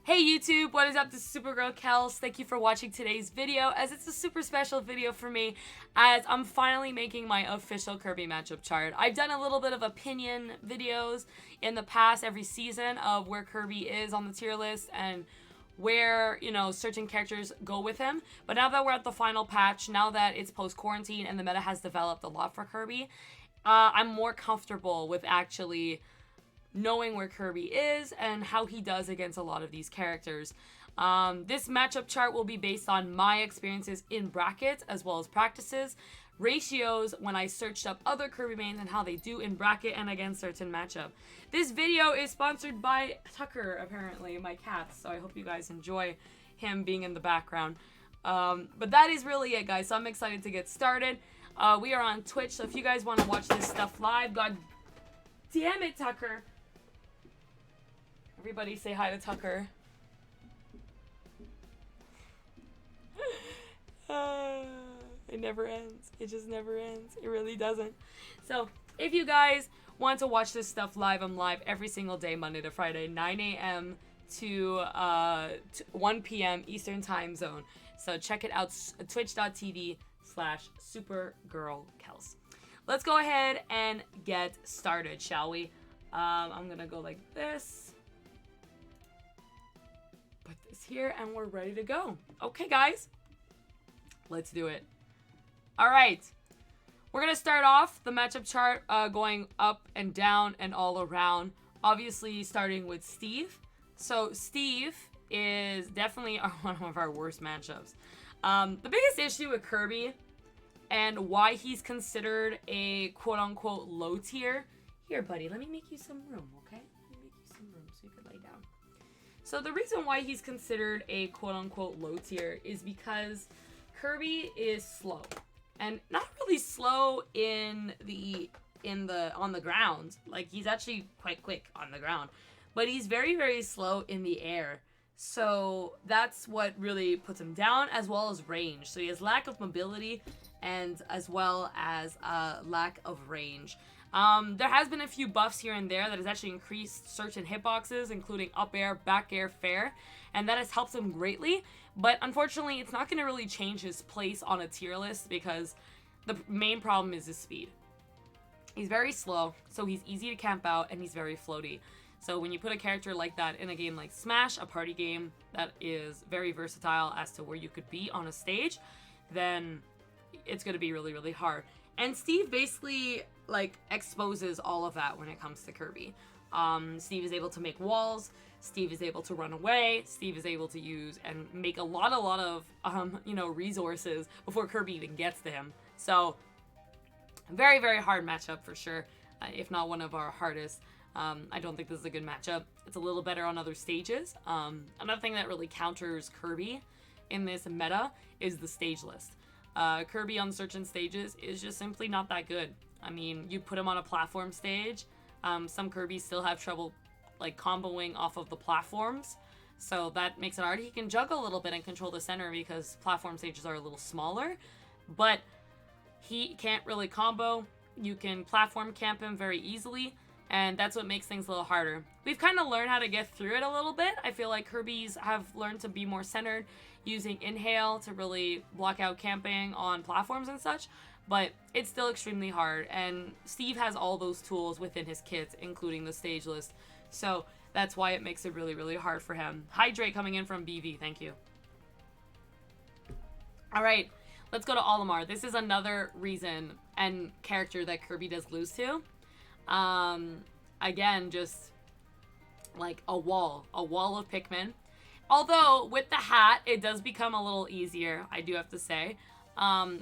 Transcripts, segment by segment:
Hey YouTube, what is up? This is SuperGirlKels. Thank you for watching today's video, as it's a super special video for me, as I'm finally making my official Kirby matchup chart. I've done a little bit of opinion videos in the past every season of where Kirby is on the tier list and where, you know, certain characters go with him. But now that we're at the final patch, now that it's post-quarantine and the meta has developed a lot for Kirby, I'm more comfortable with actually knowing where Kirby is and how he does against a lot of these characters. This matchup chart will be based on my experiences in brackets as well as practices, ratios when I searched up other Kirby mains and how they do in bracket and against certain matchup. This video is sponsored by Tucker, apparently, my cat, so I hope you guys enjoy him being in the background. But that is really it, guys, so I'm excited to get started. We are on Twitch, so if you guys want to watch this stuff live, god damn it, Tucker. Everybody say hi to Tucker. It never ends. It just never ends. It really doesn't. So, if you guys want to watch this stuff live, I'm live every single day, Monday to Friday, 9 a.m. to 1 p.m. Eastern Time Zone. So, check it out, twitch.tv/SuperGirlKels. Let's go ahead and get started, shall we? I'm going to go like this. Put this here and we're ready to go. Okay, guys, let's do it. All right, we're gonna start off the matchup chart going up and down and all around, obviously starting with Steve. So Steve is definitely one of our worst matchups. The biggest issue with Kirby and why he's considered a quote-unquote low tier, here buddy, let me make you some room, okay? Let me make you some room so you can lay down. So the reason why he's considered a quote-unquote low tier is because Kirby is slow. And not really slow on the ground. Like, he's actually quite quick on the ground. But he's very, very slow in the air. So that's what really puts him down, as well as range. So he has lack of mobility and as well as lack of range. There has been a few buffs here and there that has actually increased certain hitboxes, including up air, back air, fair, and that has helped him greatly. But unfortunately, it's not going to really change his place on a tier list because the main problem is his speed. He's very slow, so he's easy to camp out, and he's very floaty. So when you put a character like that in a game like Smash, a party game that is very versatile as to where you could be on a stage, then it's going to be really, really hard. And Steve basically, like, exposes all of that when it comes to Kirby. Steve is able to make walls. Steve is able to run away. Steve is able to use and make a lot of, you know, resources before Kirby even gets to him. So, very, very hard matchup for sure, if not one of our hardest. I don't think this is a good matchup. It's a little better on other stages. Another thing that really counters Kirby in this meta is the stage list. Kirby on certain stages is just simply not that good. I mean, you put him on a platform stage, some Kirbys still have trouble like comboing off of the platforms, so that makes it hard. He can juggle a little bit and control the center because platform stages are a little smaller, but he can't really combo. You can platform camp him very easily, and that's what makes things a little harder. We've kind of learned how to get through it a little bit. I feel like Kirbys have learned to be more centered, using Inhale to really block out camping on platforms and such, but it's still extremely hard, and Steve has all those tools within his kit, including the stage list, so that's why it makes it really, really hard for him. Hydrate coming in from BV, thank you. Alright, let's go to Olimar. This is another reason and character that Kirby does lose to. Again, just like a wall of Pikmin. Although, with the hat, it does become a little easier, I do have to say.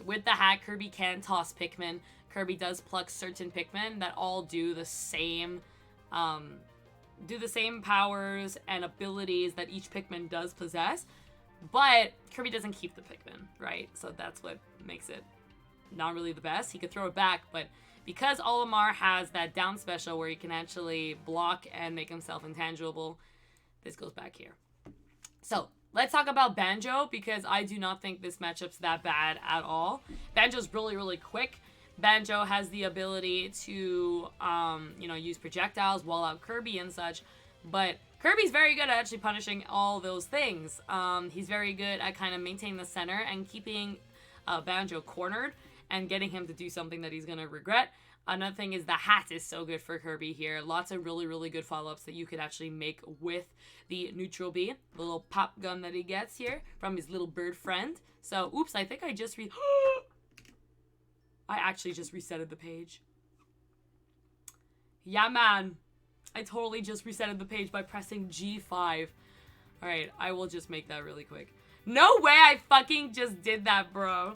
With the hat, Kirby can toss Pikmin. Kirby does pluck certain Pikmin that all do the same powers and abilities that each Pikmin does possess. But Kirby doesn't keep the Pikmin, right? So that's what makes it not really the best. He could throw it back, but because Olimar has that down special where he can actually block and make himself intangible, this goes back here. So, let's talk about Banjo, because I do not think this matchup's that bad at all. Banjo's really, really quick. Banjo has the ability to, you know, use projectiles, wall out Kirby and such, but Kirby's very good at actually punishing all those things. He's very good at kind of maintaining the center and keeping Banjo cornered and getting him to do something that he's going to regret. Another thing is the hat is so good for Kirby here. Lots of really, really good follow-ups that you could actually make with the neutral B. The little pop gun that he gets here from his little bird friend. So, oops, I think I just I actually just resetted the page. Yeah, man. I totally just resetted the page by pressing G5. Alright, I will just make that really quick. No way I fucking just did that, bro.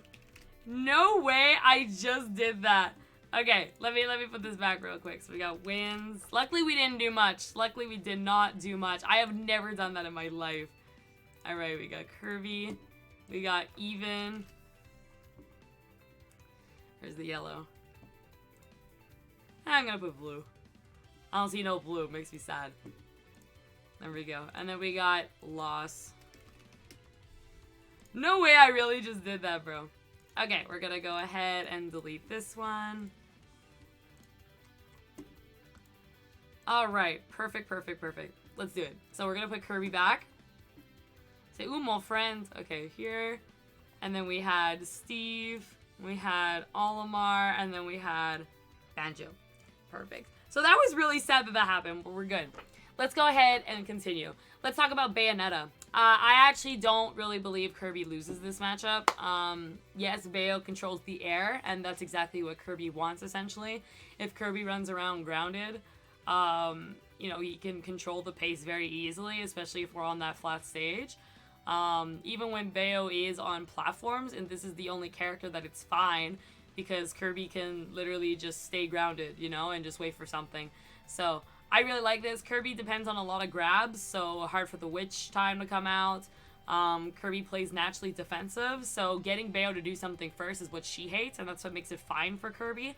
No way I just did that. Okay, let me put this back real quick. So we got wins. Luckily we didn't do much. Luckily we did not do much. I have never done that in my life. Alright, we got Kirby. We got even. Where's the yellow? I'm gonna put blue. I don't see no blue. It makes me sad. There we go. And then we got loss. No way I really just did that, bro. Okay, we're gonna go ahead and delete this one. Alright, perfect, perfect, perfect. Let's do it. So we're gonna put Kirby back. Say, ooh, my friend. Okay, here. And then we had Steve. We had Olimar. And then we had Banjo. Perfect. So that was really sad that that happened, but we're good. Let's go ahead and continue. Let's talk about Bayonetta. I actually don't really believe Kirby loses this matchup. Yes, Bayo controls the air, and that's exactly what Kirby wants, essentially. If Kirby runs around grounded, you know, he can control the pace very easily, especially if we're on that flat stage. Even when Bayo is on platforms, and this is the only character that it's fine, because Kirby can literally just stay grounded, you know, and just wait for something. So I really like this. Kirby depends on a lot of grabs, so hard for the witch time to come out. Kirby plays naturally defensive, so getting Bayo to do something first is what she hates, and that's what makes it fine for Kirby.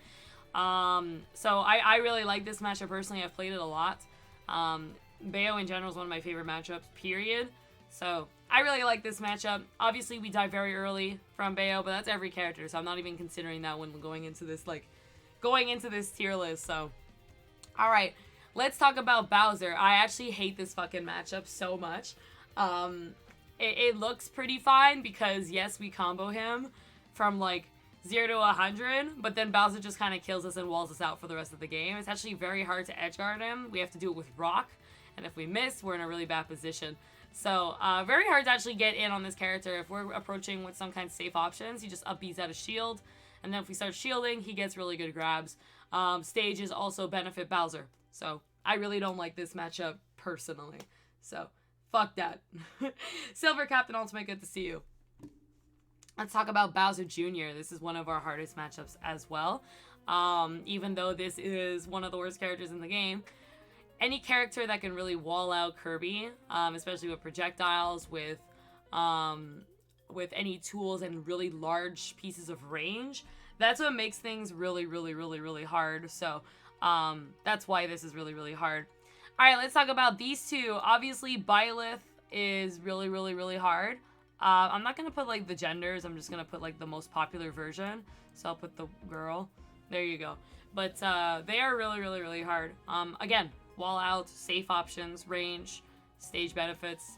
So I really like this matchup personally. I've played it a lot. Bayo in general is one of my favorite matchups, period. So I really like this matchup. Obviously, we die very early from Bayo, but that's every character, so I'm not even considering that when going into this, tier list, so. Alright, let's talk about Bowser. I actually hate this fucking matchup so much. It looks pretty fine because, yes, we combo him from, like, 0 to 100, but then Bowser just kind of kills us and walls us out for the rest of the game. It's actually very hard to edge guard him. We have to do it with Rock, and if we miss, we're in a really bad position. So, very hard to actually get in on this character. If we're approaching with some kind of safe options, he just up B's out of shield. And then if we start shielding, he gets really good grabs. Stages also benefit Bowser. So, I really don't like this matchup personally. So, fuck that. Silver Captain Ultimate, good to see you. Let's talk about Bowser Jr. This is one of our hardest matchups as well. Even though this is one of the worst characters in the game. Any character that can really wall out Kirby, especially with projectiles, with any tools and really large pieces of range, that's what makes things really, really, really, really hard. So that's why this is really, really hard. All right, let's talk about these two. Obviously, Byleth is really, really, really hard. I'm not going to put, like, the genders. I'm just going to put, like, the most popular version. So I'll put the girl. There you go. But they are really, really, really hard. Again, wall out, safe options, range, stage benefits.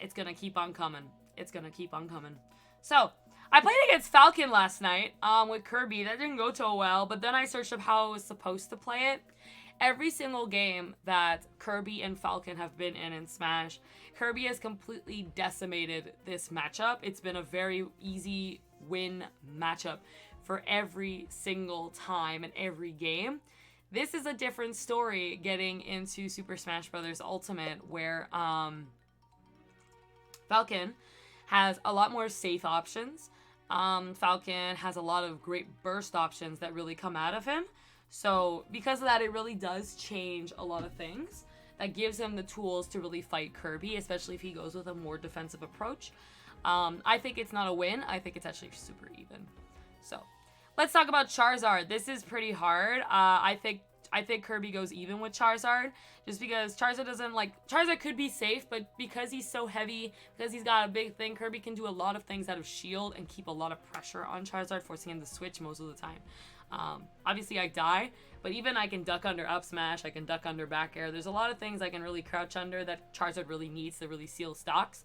It's gonna keep on coming. It's gonna keep on coming. So, I played against Falcon last night with Kirby. That didn't go too well, but then I searched up how I was supposed to play it. Every single game that Kirby and Falcon have been in Smash, Kirby has completely decimated this matchup. It's been a very easy win matchup for every single time and every game. This is a different story getting into Super Smash Bros. Ultimate, where Falcon has a lot more safe options. Falcon has a lot of great burst options that really come out of him. So because of that, it really does change a lot of things. That gives him the tools to really fight Kirby, especially if he goes with a more defensive approach. I think it's not a win. I think it's actually super even. So let's talk about Charizard. This is pretty hard. I think Kirby goes even with Charizard, just because Charizard doesn't, like, Charizard could be safe, but because he's so heavy, because he's got a big thing, Kirby can do a lot of things out of shield and keep a lot of pressure on Charizard, forcing him to switch most of the time. Obviously I die, but even I can duck under up smash, I can duck under back air. There's a lot of things I can really crouch under that Charizard really needs to really seal stocks.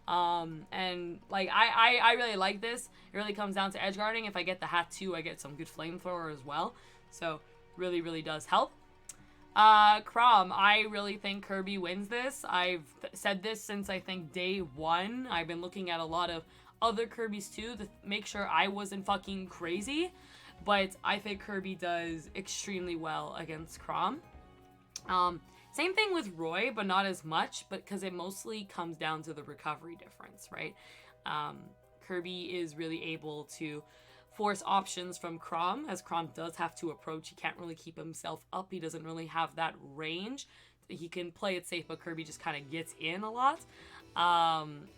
And like I really like this. It really comes down to edge guarding. If I get the hat too, I get some good flamethrower as well. So really does help. Krom, I really think Kirby wins this. I've said this since I think day one. I've been looking at a lot of other Kirbys too to make sure I wasn't fucking crazy. But I think Kirby does extremely well against Krom. Same thing with Roy, but not as much, but because it mostly comes down to the recovery difference, right? Kirby is really able to force options from Krom, as Krom does have to approach. He can't really keep himself up. He doesn't really have that range. He can play it safe, but Kirby just kind of gets in a lot.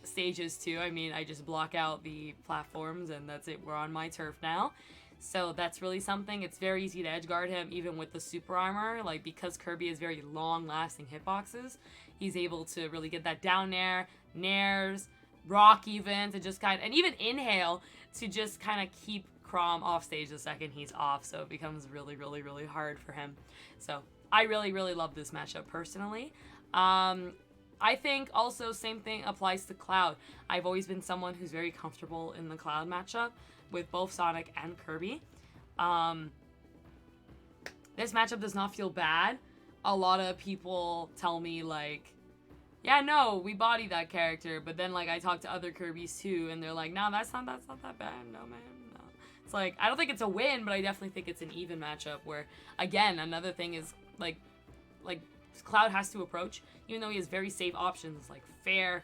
Stages too. I mean, I just block out the platforms and that's it. We're on my turf now. So that's really something. It's very easy to edge guard him, even with the super armor. Like, because Kirby has very long-lasting hitboxes, he's able to really get that down air, nairs, rock even, to just kind of, and even inhale to just kind of keep Krom off stage the second he's off. So it becomes really hard for him. So I really love this matchup personally. I think also same thing applies to Cloud. I've always been someone who's very comfortable in the Cloud matchup with both Sonic and Kirby. This matchup does not feel bad. A lot of people tell me like, yeah, no, we body that character, but then like I talk to other Kirbys too, and they're like, no, that's not that bad, no man, no. It's like, I don't think it's a win, but I definitely think it's an even matchup where, again, another thing is like Cloud has to approach, even though he has very safe options like Fair,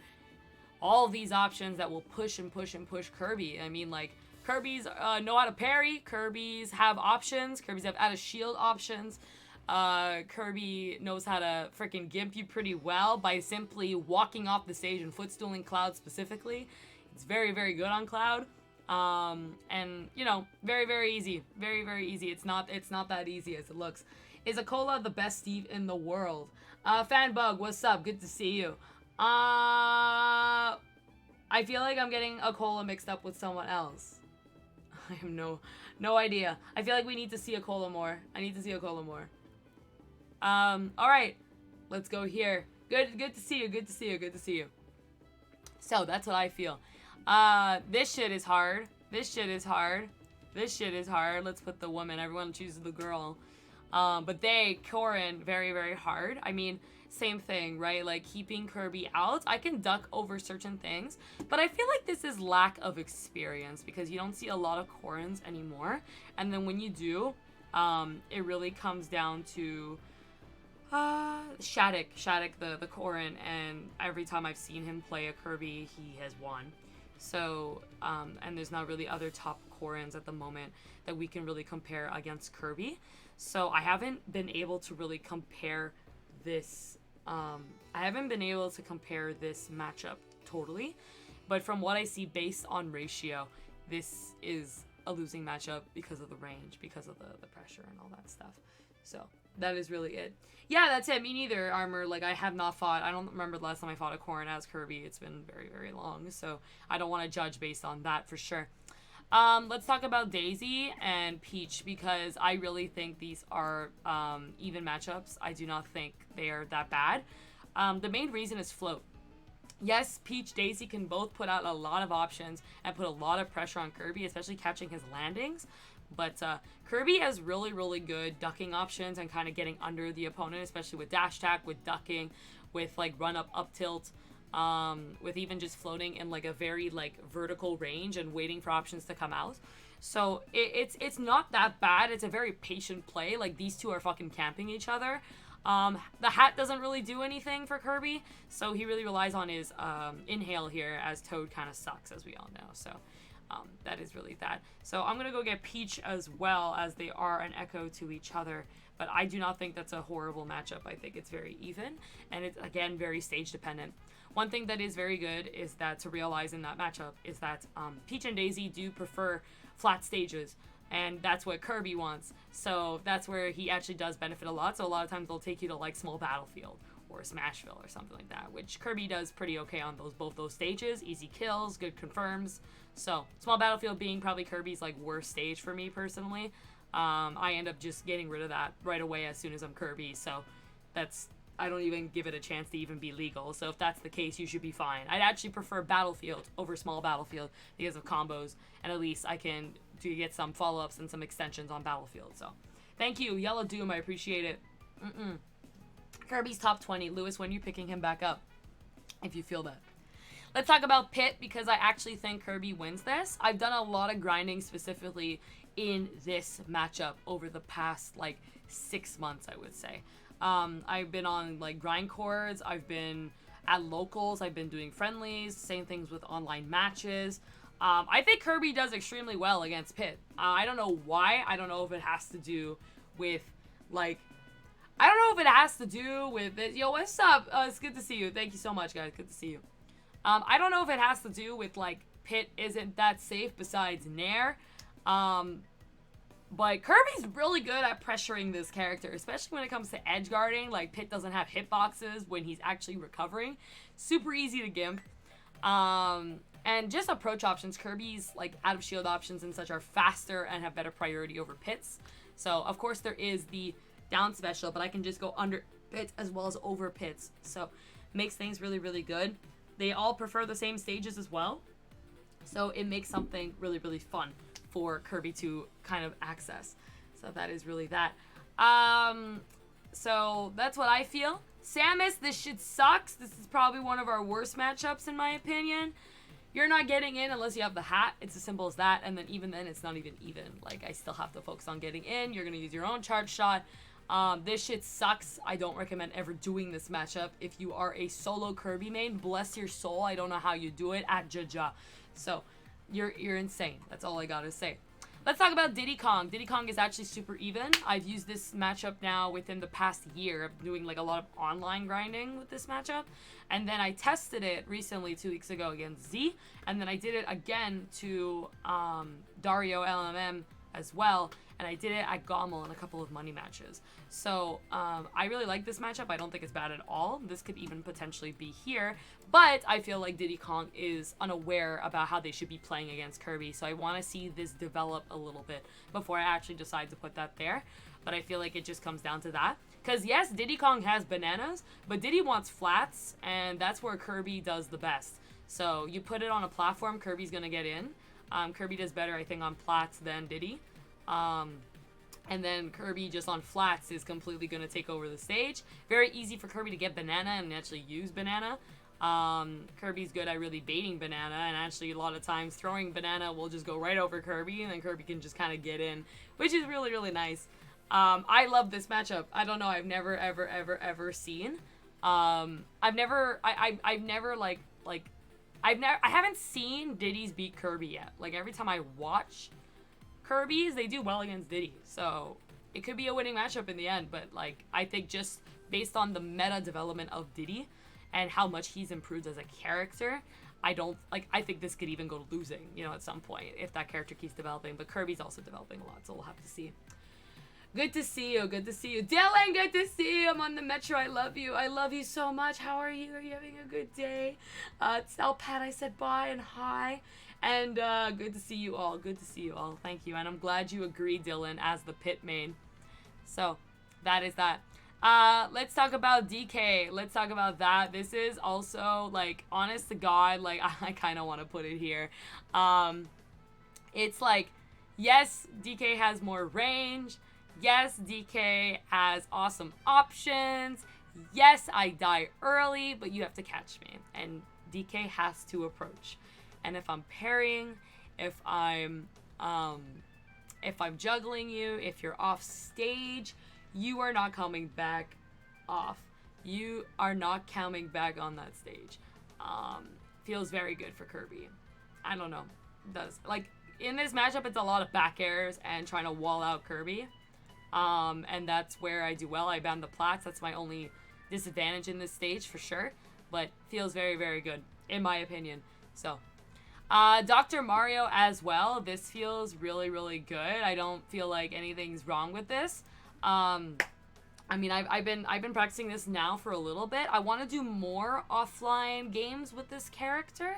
all these options that will push and push Kirby. I mean, like, Kirbys know how to parry, Kirbys have options, Kirbys have out of shield options. Kirby knows how to freaking gimp you pretty well by simply walking off the stage and footstooling Cloud specifically. It's very good on Cloud. And you know, very easy. Very easy. It's not that easy as it looks. Is Akola the best Steve in the world? Fanbug, what's up? Good to see you. I feel like I'm getting Akola mixed up with someone else. I have no idea. I feel like we need to see Akola more. I need to see Akola more. Alright. Let's go here. Good to see you. So, that's what I feel. This shit is hard. Let's put the woman. Everyone chooses the girl. But Corrin, very hard. I mean, same thing, right? Like, keeping Kirby out. I can duck over certain things, but I feel like this is lack of experience because you don't see a lot of Corrins anymore. And then when you do, it really comes down to Shattuck, the Corrin, and every time I've seen him play a Kirby, he has won. So, and there's not really other top Corrins at the moment that we can really compare against Kirby. So I haven't been able to really compare this, matchup totally. But from what I see based on ratio, this is a losing matchup because of the range, because of the pressure and all that stuff. So that is really it. Yeah, that's it. Me neither, Armour. Like, I have not fought. I don't remember the last time I fought a Corrin as Kirby. It's been very long. So I don't want to judge based on that for sure. Let's talk about Daisy and Peach because I really think these are even matchups. I do not think they are that bad. The main reason is float. Yes, Peach, Daisy can both put out a lot of options and put a lot of pressure on Kirby, especially catching his landings. But Kirby has really good ducking options and kind of getting under the opponent, especially with dash attack, with ducking, with like run up tilt, with even just floating in like a very like vertical range and waiting for options to come out. So it's not that bad. It's a very patient play. Like, these two are fucking camping each other. The hat doesn't really do anything for Kirby, so he really relies on his inhale here, as Toad kind of sucks, as we all know. So that is really that. So I'm going to go get Peach as well, as they are an echo to each other. But I do not think that's a horrible matchup. I think it's very even. And it's, again, very stage dependent. One thing that is very good is that to realize in that matchup is that Peach and Daisy do prefer flat stages. And that's what Kirby wants. So that's where he actually does benefit a lot. So a lot of times they'll take you to like Small Battlefield or Smashville or something like that, which Kirby does pretty okay on both those stages. Easy kills, good confirms. So Small Battlefield being probably Kirby's like worst stage for me personally. I end up just getting rid of that right away as soon as I'm Kirby. So I don't even give it a chance to even be legal. So if that's the case, you should be fine. I'd actually prefer Battlefield over Small Battlefield because of combos, and at least I can get some follow-ups and some extensions on Battlefield. So thank you, Yellow Doom. I appreciate it. Kirby's top 20. Lewis, when are you picking him back up? If you feel that. Let's talk about Pit, because I actually think Kirby wins this. I've done a lot of grinding specifically in this matchup over the past, like, 6 months, I would say. I've been on, like, grind cords. I've been at locals. I've been doing friendlies. Same things with online matches. I think Kirby does extremely well against Pit. I don't know why. I don't know if it has to do with, like... I don't know if it has to do with it. Yo, what's up? It's good to see you. Thank you so much, guys. Good to see you. I don't know if it has to do with, like, Pit isn't that safe besides Nair. But Kirby's really good at pressuring this character, especially when it comes to edge guarding. Like, Pit doesn't have hitboxes when he's actually recovering. Super easy to gimp. And just approach options. Kirby's, like, out of shield options and such are faster and have better priority over Pit's. So, of course, there is the down special, but I can just go under Pit as well as over Pit's. So, makes things really, really good. They all prefer the same stages as well. So, it makes something really, really fun for Kirby to kind of access. So that is really that. So that's what I feel. Samus, this shit sucks. This is probably one of our worst matchups in my opinion. You're not getting in unless you have the hat. It's as simple as that. And then even then, it's not even. Like, I still have to focus on getting in. You're going to use your own charge shot. This shit sucks. I don't recommend ever doing this matchup. If you are a solo Kirby main, bless your soul. I don't know how you do it at Jaja. So, you're insane. That's all I gotta say. Let's talk about Diddy Kong. Diddy Kong is actually super even. I've used this matchup now within the past year of doing like a lot of online grinding with this matchup. And then I tested it recently 2 weeks ago against Z. And then I did it again to Dario LMM as well. And I did it at Gommel in a couple of money matches. So I really like this matchup. I don't think it's bad at all. This could even potentially be here. But I feel like Diddy Kong is unaware about how they should be playing against Kirby. So I want to see this develop a little bit before I actually decide to put that there. But I feel like it just comes down to that. Because yes, Diddy Kong has bananas, but Diddy wants flats. And that's where Kirby does the best. So you put it on a platform, Kirby's going to get in. Kirby does better, I think, on plats than Diddy. And then Kirby just on flats is completely going to take over the stage. Very easy for Kirby to get banana and actually use banana. Kirby's good at really baiting banana, and actually a lot of times throwing banana will just go right over Kirby, and then Kirby can just kind of get in, which is really, really nice. I love this matchup. I don't know, I've never, ever, ever, ever seen. I haven't seen Diddy's beat Kirby yet. Like, every time I watch Kirbys, they do well against Diddy. So, it could be a winning matchup in the end. But, like, I think just based on the meta development of Diddy and how much he's improved as a character, I think this could even go to losing, you know, at some point if that character keeps developing. But Kirby's also developing a lot, so we'll have to see. Good to see you. Good to see you. Dylan, good to see you. I'm on the metro. I love you. I love you so much. How are you? Are you having a good day? Tell Pat I said bye and hi. And good to see you all. Good to see you all. Thank you. And I'm glad you agree, Dylan, as the pit main. So, that is that. Let's talk about DK. Let's talk about that. This is also, like, honest to God, like, I kind of want to put it here. It's like, yes, DK has more range. Yes, DK has awesome options. Yes, I die early, but you have to catch me. And DK has to approach. And if I'm parrying, if I'm juggling you, if you're off stage, you are not coming back off. You are not coming back on that stage. Feels very good for Kirby. I don't know. It does. Like, in this matchup, it's a lot of back airs and trying to wall out Kirby. And that's where I do well. I ban the plats. That's my only disadvantage in this stage for sure. But feels very, very good, in my opinion. So, Dr. Mario as well. This feels really, really good. I don't feel like anything's wrong with this. I mean, I've been practicing this now for a little bit. I want to do more offline games with this character.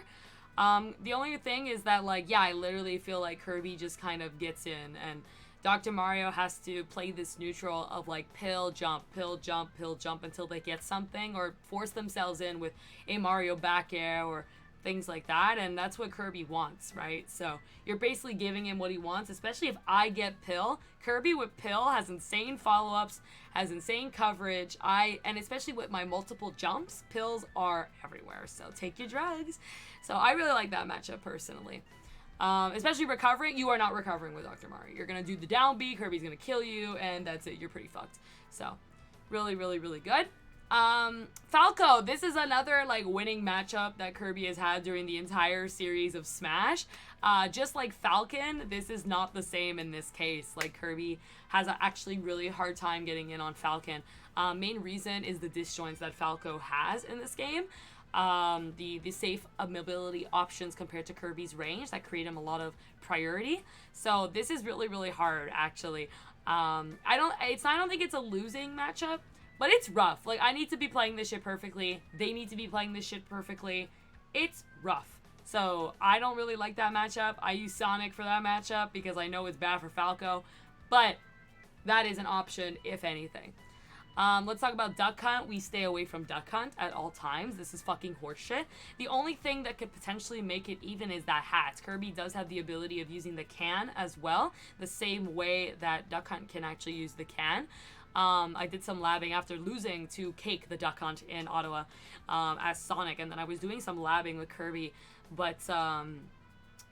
The only thing is that, like, yeah, I literally feel like Kirby just kind of gets in and Dr. Mario has to play this neutral of like pill, jump, pill, jump, pill, jump until they get something or force themselves in with a Mario back air or things like that, and that's what Kirby wants, right? So you're basically giving him what he wants, especially if I get pill. Kirby with pill has insane follow-ups, has insane coverage. And especially with my multiple jumps, pills are everywhere, so take your drugs. So I really like that matchup personally. Especially recovering. You are not recovering with Dr. Mario. You're gonna do the down B, Kirby's gonna kill you, and that's it. You're pretty fucked. So really, really, really good. Falco, this is another like winning matchup that Kirby has had during the entire series of Smash. Just like Falcon, this is not the same in this case. Like Kirby has a actually really hard time getting in on Falcon. Main reason is the disjoints that Falco has in this game. The safe mobility options compared to Kirby's range that create him a lot of priority. So this is really, really hard actually. I don't think it's a losing matchup. But it's rough. Like, I need to be playing this shit perfectly. They need to be playing this shit perfectly. It's rough. So, I don't really like that matchup. I use Sonic for that matchup because I know it's bad for Falco. But that is an option, if anything. Let's talk about Duck Hunt. We stay away from Duck Hunt at all times. This is fucking horseshit. The only thing that could potentially make it even is that hat. Kirby does have the ability of using the can as well. The same way that Duck Hunt can actually use the can. I did some labbing after losing to Cake, the Duck Hunt in Ottawa, as Sonic, and then I was doing some labbing with Kirby, but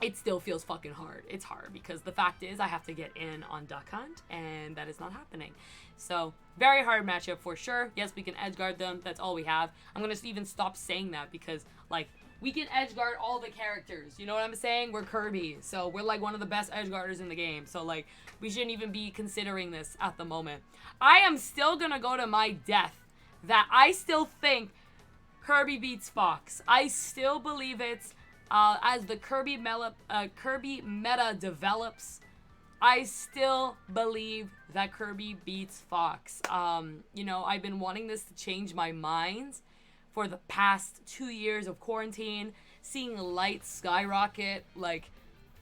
it still feels fucking hard. It's hard because the fact is I have to get in on Duck Hunt, and that is not happening. So, very hard matchup for sure. Yes, we can edge guard them. That's all we have. I'm going to even stop saying that because, like, we can edge guard all the characters. You know what I'm saying? We're Kirby. So, we're, like, one of the best edge guarders in the game. So, like, we shouldn't even be considering this at the moment. I am still going to go to my death that I still think Kirby beats Fox. I still believe it. As the Kirby meta develops, I still believe that Kirby beats Fox. You know, I've been wanting this to change my mind for the past 2 years of quarantine, seeing light skyrocket, like,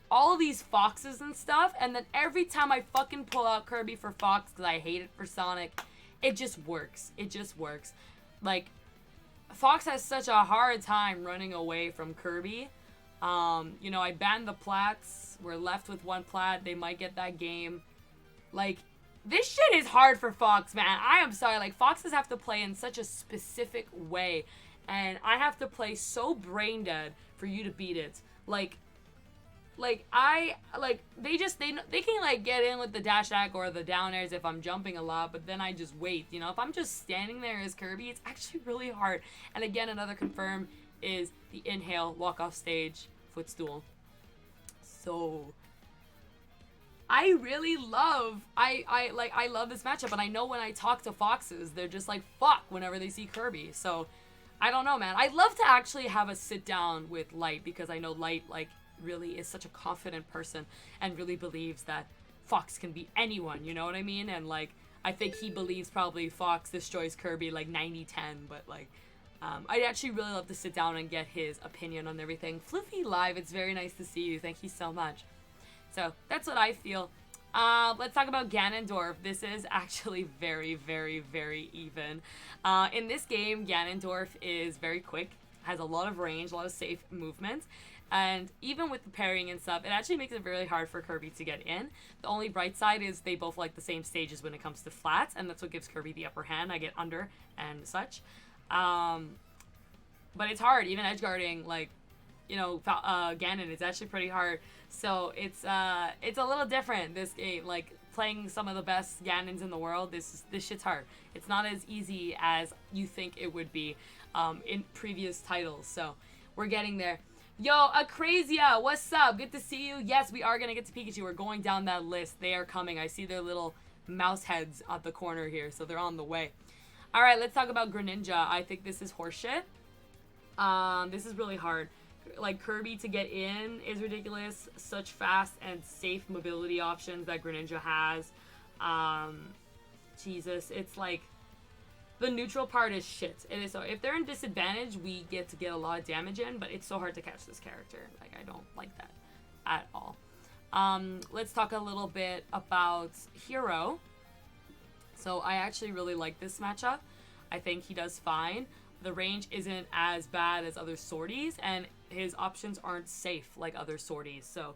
all of these Foxes and stuff, and then every time I fucking pull out Kirby for Fox, because I hate it for Sonic, it just works. It just works. Like, Fox has such a hard time running away from Kirby. You know, I banned the plats. We're left with one plat. They might get that game. Like, this shit is hard for Fox, man. I am sorry. Like, Foxes have to play in such a specific way. And I have to play so brain dead for you to beat it. They can, like, get in with the dash attack or the down airs if I'm jumping a lot, but then I just wait. You know, if I'm just standing there as Kirby, it's actually really hard. And again, another confirm is the inhale, walk off stage, footstool. So, I really love, I love this matchup, and I know when I talk to Foxes, they're just like, fuck, whenever they see Kirby. So, I don't know, man. I'd love to actually have a sit down with Light, because I know Light, like, really is such a confident person and really believes that Fox can beat anyone, you know what I mean? And, like, I think he believes probably Fox destroys Kirby, like, 90-10, but, like, I'd actually really love to sit down and get his opinion on everything. Floofy Live, it's very nice to see you. Thank you so much. So, that's what I feel. Let's talk about Ganondorf. This is actually very, very, very even. In this game, Ganondorf is very quick, has a lot of range, a lot of safe movement. And even with the parrying and stuff, it actually makes it really hard for Kirby to get in. The only bright side is they both like the same stages when it comes to flats, and that's what gives Kirby the upper hand. I get under and such. But it's hard, even edge guarding, like, you know, Ganon is actually pretty hard. So it's a little different, this game. Like, playing some of the best Ganons in the world, this shit's hard. It's not as easy as you think it would be in previous titles. So we're getting there. Yo, Acrazia, what's up? Good to see you. Yes, we are going to get to Pikachu. We're going down that list. They are coming. I see their little mouse heads at the corner here, so they're on the way. All right, let's talk about Greninja. I think this is horseshit. This is really hard. Like, Kirby to get in is ridiculous. Such fast and safe mobility options that Greninja has. Jesus, it's like, the neutral part is shit. It is so. If they're in disadvantage, we get to get a lot of damage in, but it's so hard to catch this character. Like, I don't like that at all. Let's talk a little bit about Hero. So I actually really like this matchup. I think he does fine. The range isn't as bad as other sorties, and his options aren't safe like other sorties. So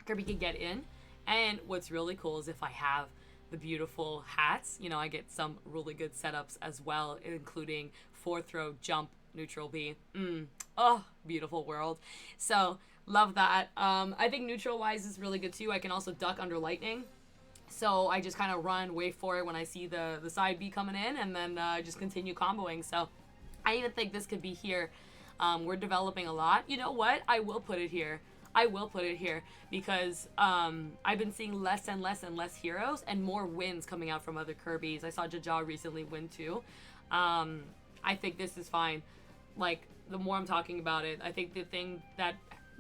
Kirby can get in. And what's really cool is if I have the beautiful hats, you know, I get some really good setups as well, including 4-throw, jump, neutral B. Oh, beautiful world. So love that. I think neutral wise is really good too. I can also duck under lightning. So I just kind of run, wait for it when I see the side B coming in, and then just continue comboing. So I even think this could be here. We're developing a lot. You know what? I will put it here. I will put it here because I've been seeing less and less and less heroes and more wins coming out from other Kirbys. I saw Jaja recently win too. I think this is fine. Like, the more I'm talking about it, I think the thing that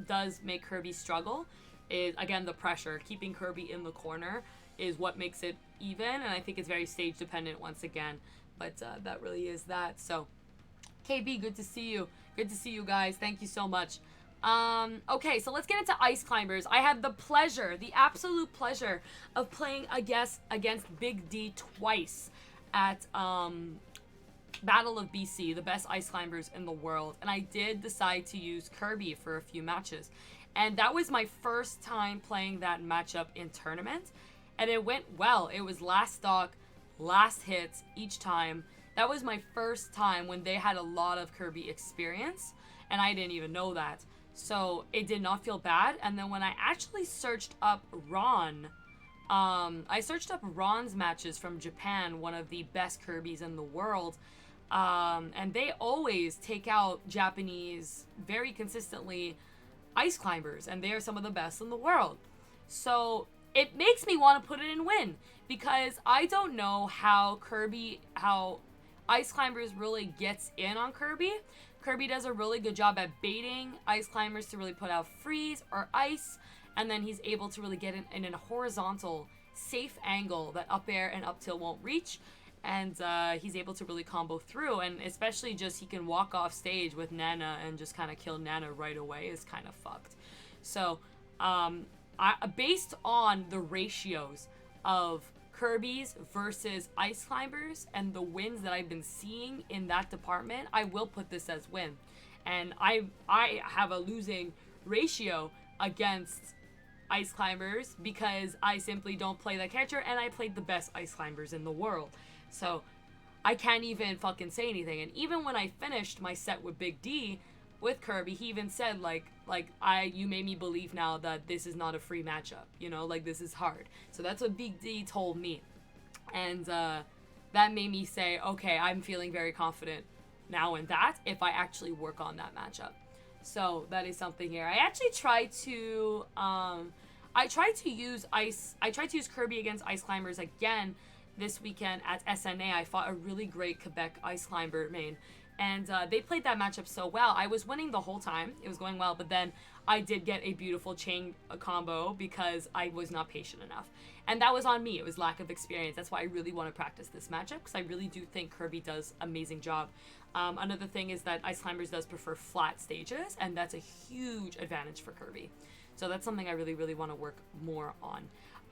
does make Kirby struggle is, again, the pressure. Keeping Kirby in the corner is what makes it even, and I think it's very stage dependent once again, but that really is that. So KB, good to see you. Good to see you guys. Thank you so much. Okay, so let's get into Ice Climbers. I had the pleasure, the absolute pleasure of playing against Big D twice at Battle of BC, the best Ice Climbers in the world, and I did decide to use Kirby for a few matches, and that was my first time playing that matchup in tournament. And it went well. It was last stock, last hits each time. That was my first time when they had a lot of Kirby experience, and I didn't even know that. So it did not feel bad. And then when I actually searched up Ron, I searched up Ron's matches from Japan, one of the best Kirbys in the world. And they always take out Japanese, very consistently, Ice Climbers, and they are some of the best in the world. So it makes me want to put it in win, because I don't know how Ice Climbers really gets in on Kirby. Kirby does a really good job at baiting Ice Climbers to really put out freeze or ice, and then he's able to really get in a horizontal, safe angle that up air and up tilt won't reach, and he's able to really combo through, and especially just he can walk off stage with Nana and just kind of kill Nana right away is kind of fucked. So, based on the ratios of Kirbys versus Ice Climbers and the wins that I've been seeing in that department, I will put this as win. And I have a losing ratio against Ice Climbers because I simply don't play that catcher, and I played the best Ice Climbers in the world. So I can't even fucking say anything. And even when I finished my set with Big D, with Kirby, he even said, you made me believe now that this is not a free matchup, you know, like, this is hard. So that's what Big D told me. And that made me say, okay, I'm feeling very confident now in that if I actually work on that matchup. So that is something here. I actually tried to use Kirby against Ice Climbers again this weekend at SNA. I fought a really great Quebec Ice Climber main. And they played that matchup so well. I was winning the whole time. It was going well. But then I did get a beautiful chain combo because I was not patient enough. And that was on me. It was lack of experience. That's why I really want to practice this matchup, because I really do think Kirby does an amazing job. Another thing is that Ice Climbers does prefer flat stages, and that's a huge advantage for Kirby. So that's something I really, really want to work more on.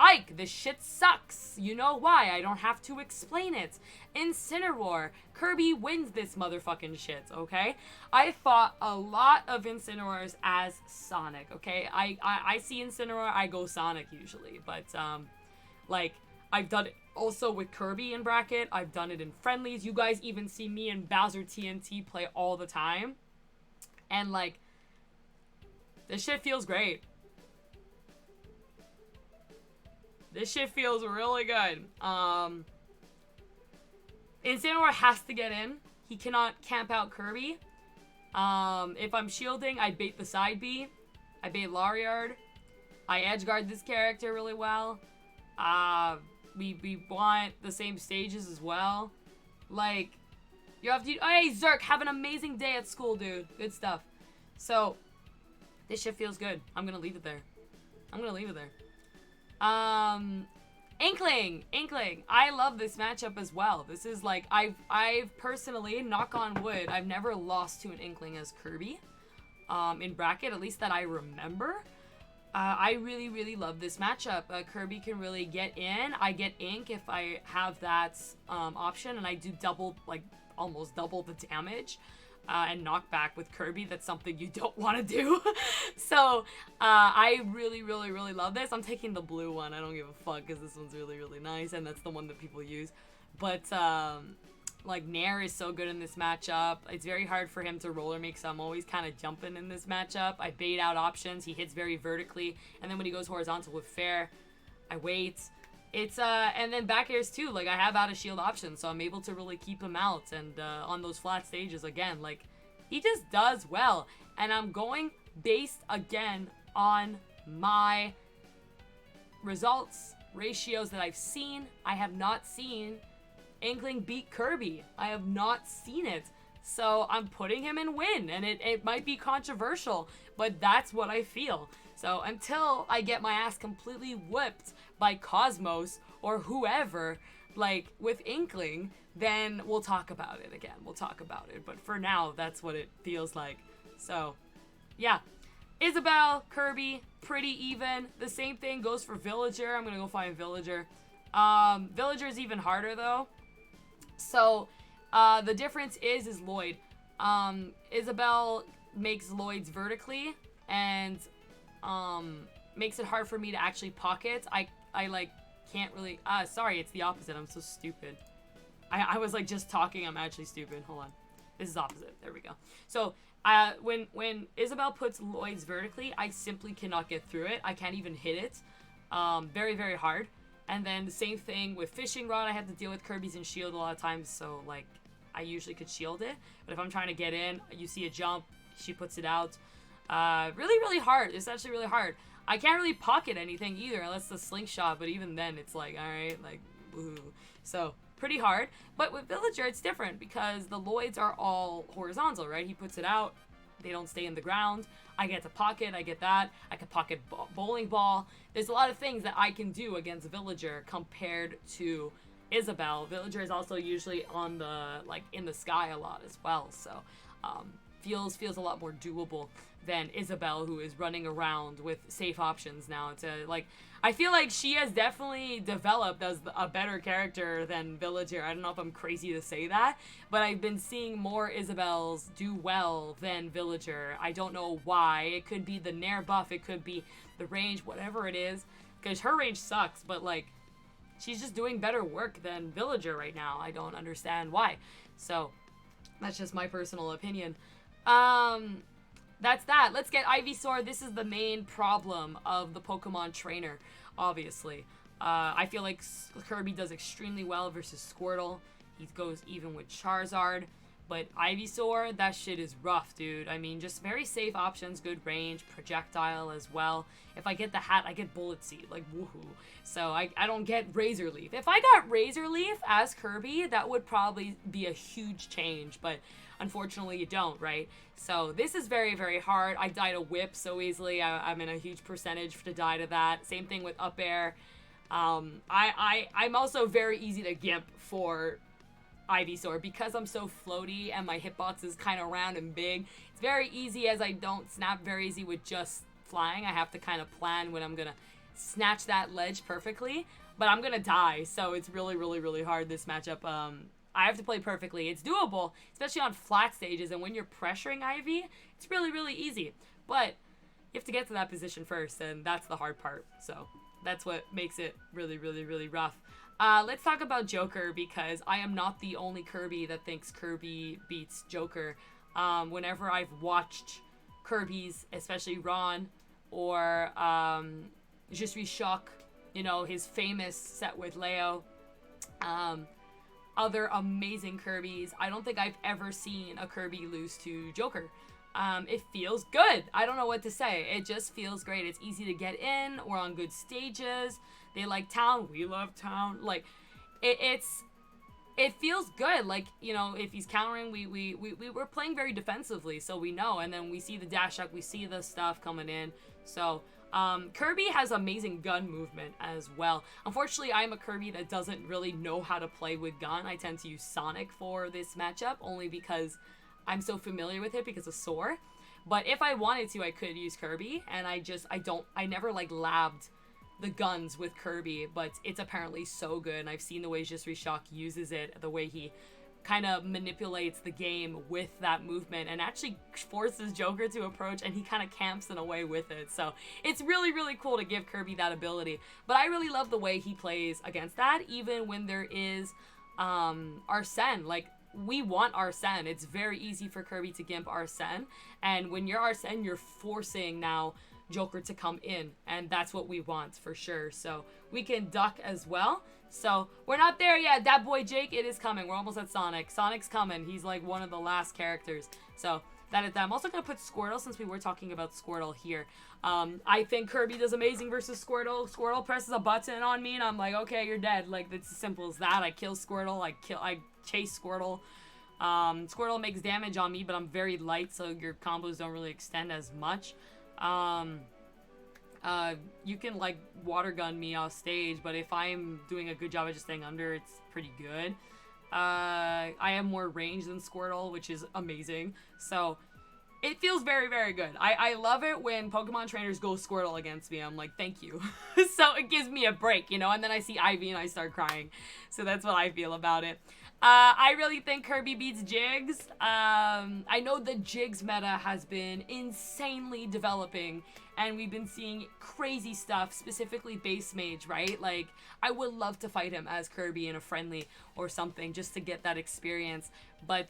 Ike, this shit sucks. You know why? I don't have to explain it. Incineroar. Kirby wins this motherfucking shit, okay? I fought a lot of Incineroars as Sonic, okay? I see Incineroar, I go Sonic usually. But, I've done it also with Kirby in bracket. I've done it in friendlies. You guys even see me and Bowser TNT play all the time. And, this shit feels great. This shit feels really good. Incineroar has to get in. He cannot camp out Kirby. If I'm shielding, I bait the side B. I bait Lariard. I edge guard this character really well. We want the same stages as well. You have to... Hey, Zerk, have an amazing day at school, dude. Good stuff. So, this shit feels good. I'm gonna leave it there. Inkling. I love this matchup as well. This is I've personally, knock on wood, I've never lost to an Inkling as Kirby, in bracket, at least that I remember. I really, really love this matchup. Kirby can really get in. I get Ink if I have that option, and I do double, like, almost double the damage. And knockback with Kirby, that's something you don't want to do. So, I really, really, really love this. I'm taking the blue one. I don't give a fuck, because this one's really, really nice, and that's the one that people use. But, like, Nair is so good in this matchup. It's very hard for him to roller make, so I'm always kind of jumping in this matchup. I bait out options. He hits very vertically, and then when he goes horizontal with fair, I wait. It's, and then back airs too. Like, I have out of shield options, so I'm able to really keep him out. And, on those flat stages, again, like, he just does well. And I'm going based, again, on my results, ratios that I've seen. I have not seen Inkling beat Kirby. I have not seen it. So I'm putting him in win, and it might be controversial, but that's what I feel. So until I get my ass completely whipped by Cosmos or whoever, like with Inkling, then we'll talk about it again. We'll talk about it. But for now, that's what it feels like. So, yeah. Isabelle, Kirby, pretty even. The same thing goes for Villager. I'm going to go find Villager. Villager is even harder, though. So, the difference is Lloyd. Isabelle makes Lloyds vertically and makes it hard for me to actually pocket. I like can't really sorry, it's the opposite. I'm so stupid. I was like just talking, I'm actually stupid. Hold on. This is opposite. There we go. So when Isabelle puts Lloyds vertically, I simply cannot get through it. I can't even hit it. Very, very hard. And then the same thing with Fishing Rod. I have to deal with Kirbys and shield a lot of times, so like I usually could shield it. But if I'm trying to get in, you see a jump, she puts it out. Really, really hard. It's actually really hard. I can't really pocket anything either unless the slingshot, but even then it's like, alright, like, woohoo. So, pretty hard. But with Villager, it's different because the Lloyds are all horizontal, right? He puts it out. They don't stay in the ground. I get to pocket. I get that. I can pocket bowling ball. There's a lot of things that I can do against Villager compared to Isabelle. Villager is also usually on the, like, in the sky a lot as well. So, feels a lot more doable than Isabelle, who is running around with safe options now. To like, I feel like she has definitely developed as a better character than Villager. I don't know if I'm crazy to say that, but I've been seeing more Isabelles do well than Villager. I don't know why. It could be the Nair buff, it could be the range, whatever it is, because her range sucks, but like, she's just doing better work than Villager right now. I don't understand why. So, that's just my personal opinion. That's that. Let's get Ivysaur. This is the main problem of the Pokemon trainer, obviously. I feel like Kirby does extremely well versus Squirtle. He goes even with Charizard. But Ivysaur, that shit is rough, dude. I mean, just very safe options, good range, projectile as well. If I get the hat, I get Bullet Seed, like, woohoo. So I don't get Razor Leaf. If I got Razor Leaf as Kirby, that would probably be a huge change, but unfortunately you don't, right? So this is very, very hard. I die to Whip so easily. I'm in a huge percentage to die to that. Same thing with Up Air. I'm also very easy to gimp for Ivysaur because I'm so floaty and my hitbox is kind of round and big. It's very easy as I don't snap very easy with just flying. I have to kind of plan when I'm gonna snatch that ledge perfectly, but I'm gonna die, so it's really, really, really hard, this matchup. I have to play perfectly. It's doable, especially on flat stages, and when you're pressuring Ivy, it's really, really easy, but you have to get to that position first, and that's the hard part, so that's what makes it really, really, really rough. Let's talk about Joker, because I am not the only Kirby that thinks Kirby beats Joker. Whenever I've watched Kirby's, especially Ron, or Je suis Shock, you know, his famous set with Leo, other amazing Kirbys, I don't think I've ever seen a Kirby lose to Joker. It feels good. I don't know what to say. It just feels great. It's easy to get in. We're on good stages. They like town. We love town. Like, it feels good. Like, you know, if he's countering, we're playing very defensively, so we know. And then we see the dash up. We see the stuff coming in. So, Kirby has amazing gun movement as well. Unfortunately, I'm a Kirby that doesn't really know how to play with gun. I tend to use Sonic for this matchup, only because I'm so familiar with it because of Soar. But if I wanted to, I could use Kirby, and I never like labbed the guns with Kirby, but it's apparently so good, and I've seen the way Jisri Shock uses it, the way he kind of manipulates the game with that movement and actually forces Joker to approach, and he kind of camps in a way with it. So it's really, really cool to give Kirby that ability. But I really love the way he plays against that, even when there is Arsene. Like, we want Arsene. It's very easy for Kirby to gimp Arsene, and when you're Arsene, you're forcing now Joker to come in, and that's what we want for sure. So we can duck as well. So we're not there yet. That boy Jake, it is coming. We're almost at Sonic. Sonic's coming. He's like one of the last characters. So that is that. I'm also gonna put Squirtle, since we were talking about Squirtle here. I think Kirby does amazing versus Squirtle. Squirtle presses a button on me and I'm like, okay, you're dead. Like, it's as simple as that. I kill Squirtle. I chase Squirtle. Squirtle makes damage on me, but I'm very light, so your combos don't really extend as much. You can like water gun me off stage, but if I'm doing a good job of just staying under, it's pretty good. I have more range than Squirtle, which is amazing. So it feels very, very good. I love it when Pokemon trainers go Squirtle against me. I'm like, thank you. So it gives me a break, you know, and then I see Ivy and I start crying. So that's what I feel about it. I really think Kirby beats Jigs. I know the Jigs meta has been insanely developing, and we've been seeing crazy stuff, specifically base mage, right? Like, I would love to fight him as Kirby in a friendly or something just to get that experience. But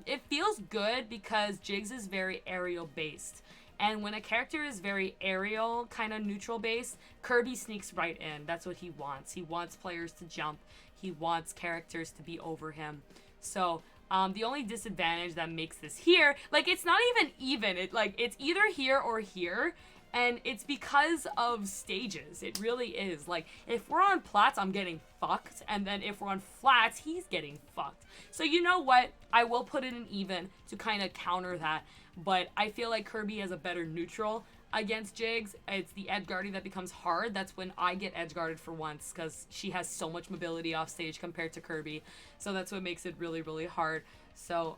it feels good because Jigs is very aerial based. And when a character is very aerial, kind of neutral based, Kirby sneaks right in. That's what he wants. He wants players to jump. He wants characters to be over him. So the only disadvantage that makes this here, like, it's not even. It's either here or here. And it's because of stages. It really is. Like, if we're on plats, I'm getting fucked. And then if we're on flats, he's getting fucked. So you know what? I will put it in even to kind of counter that. But I feel like Kirby has a better neutral against Jigs. It's the edge guarding that becomes hard. That's when I get edge guarded for once, because she has so much mobility off stage compared to Kirby. So that's what makes it really, really hard. So,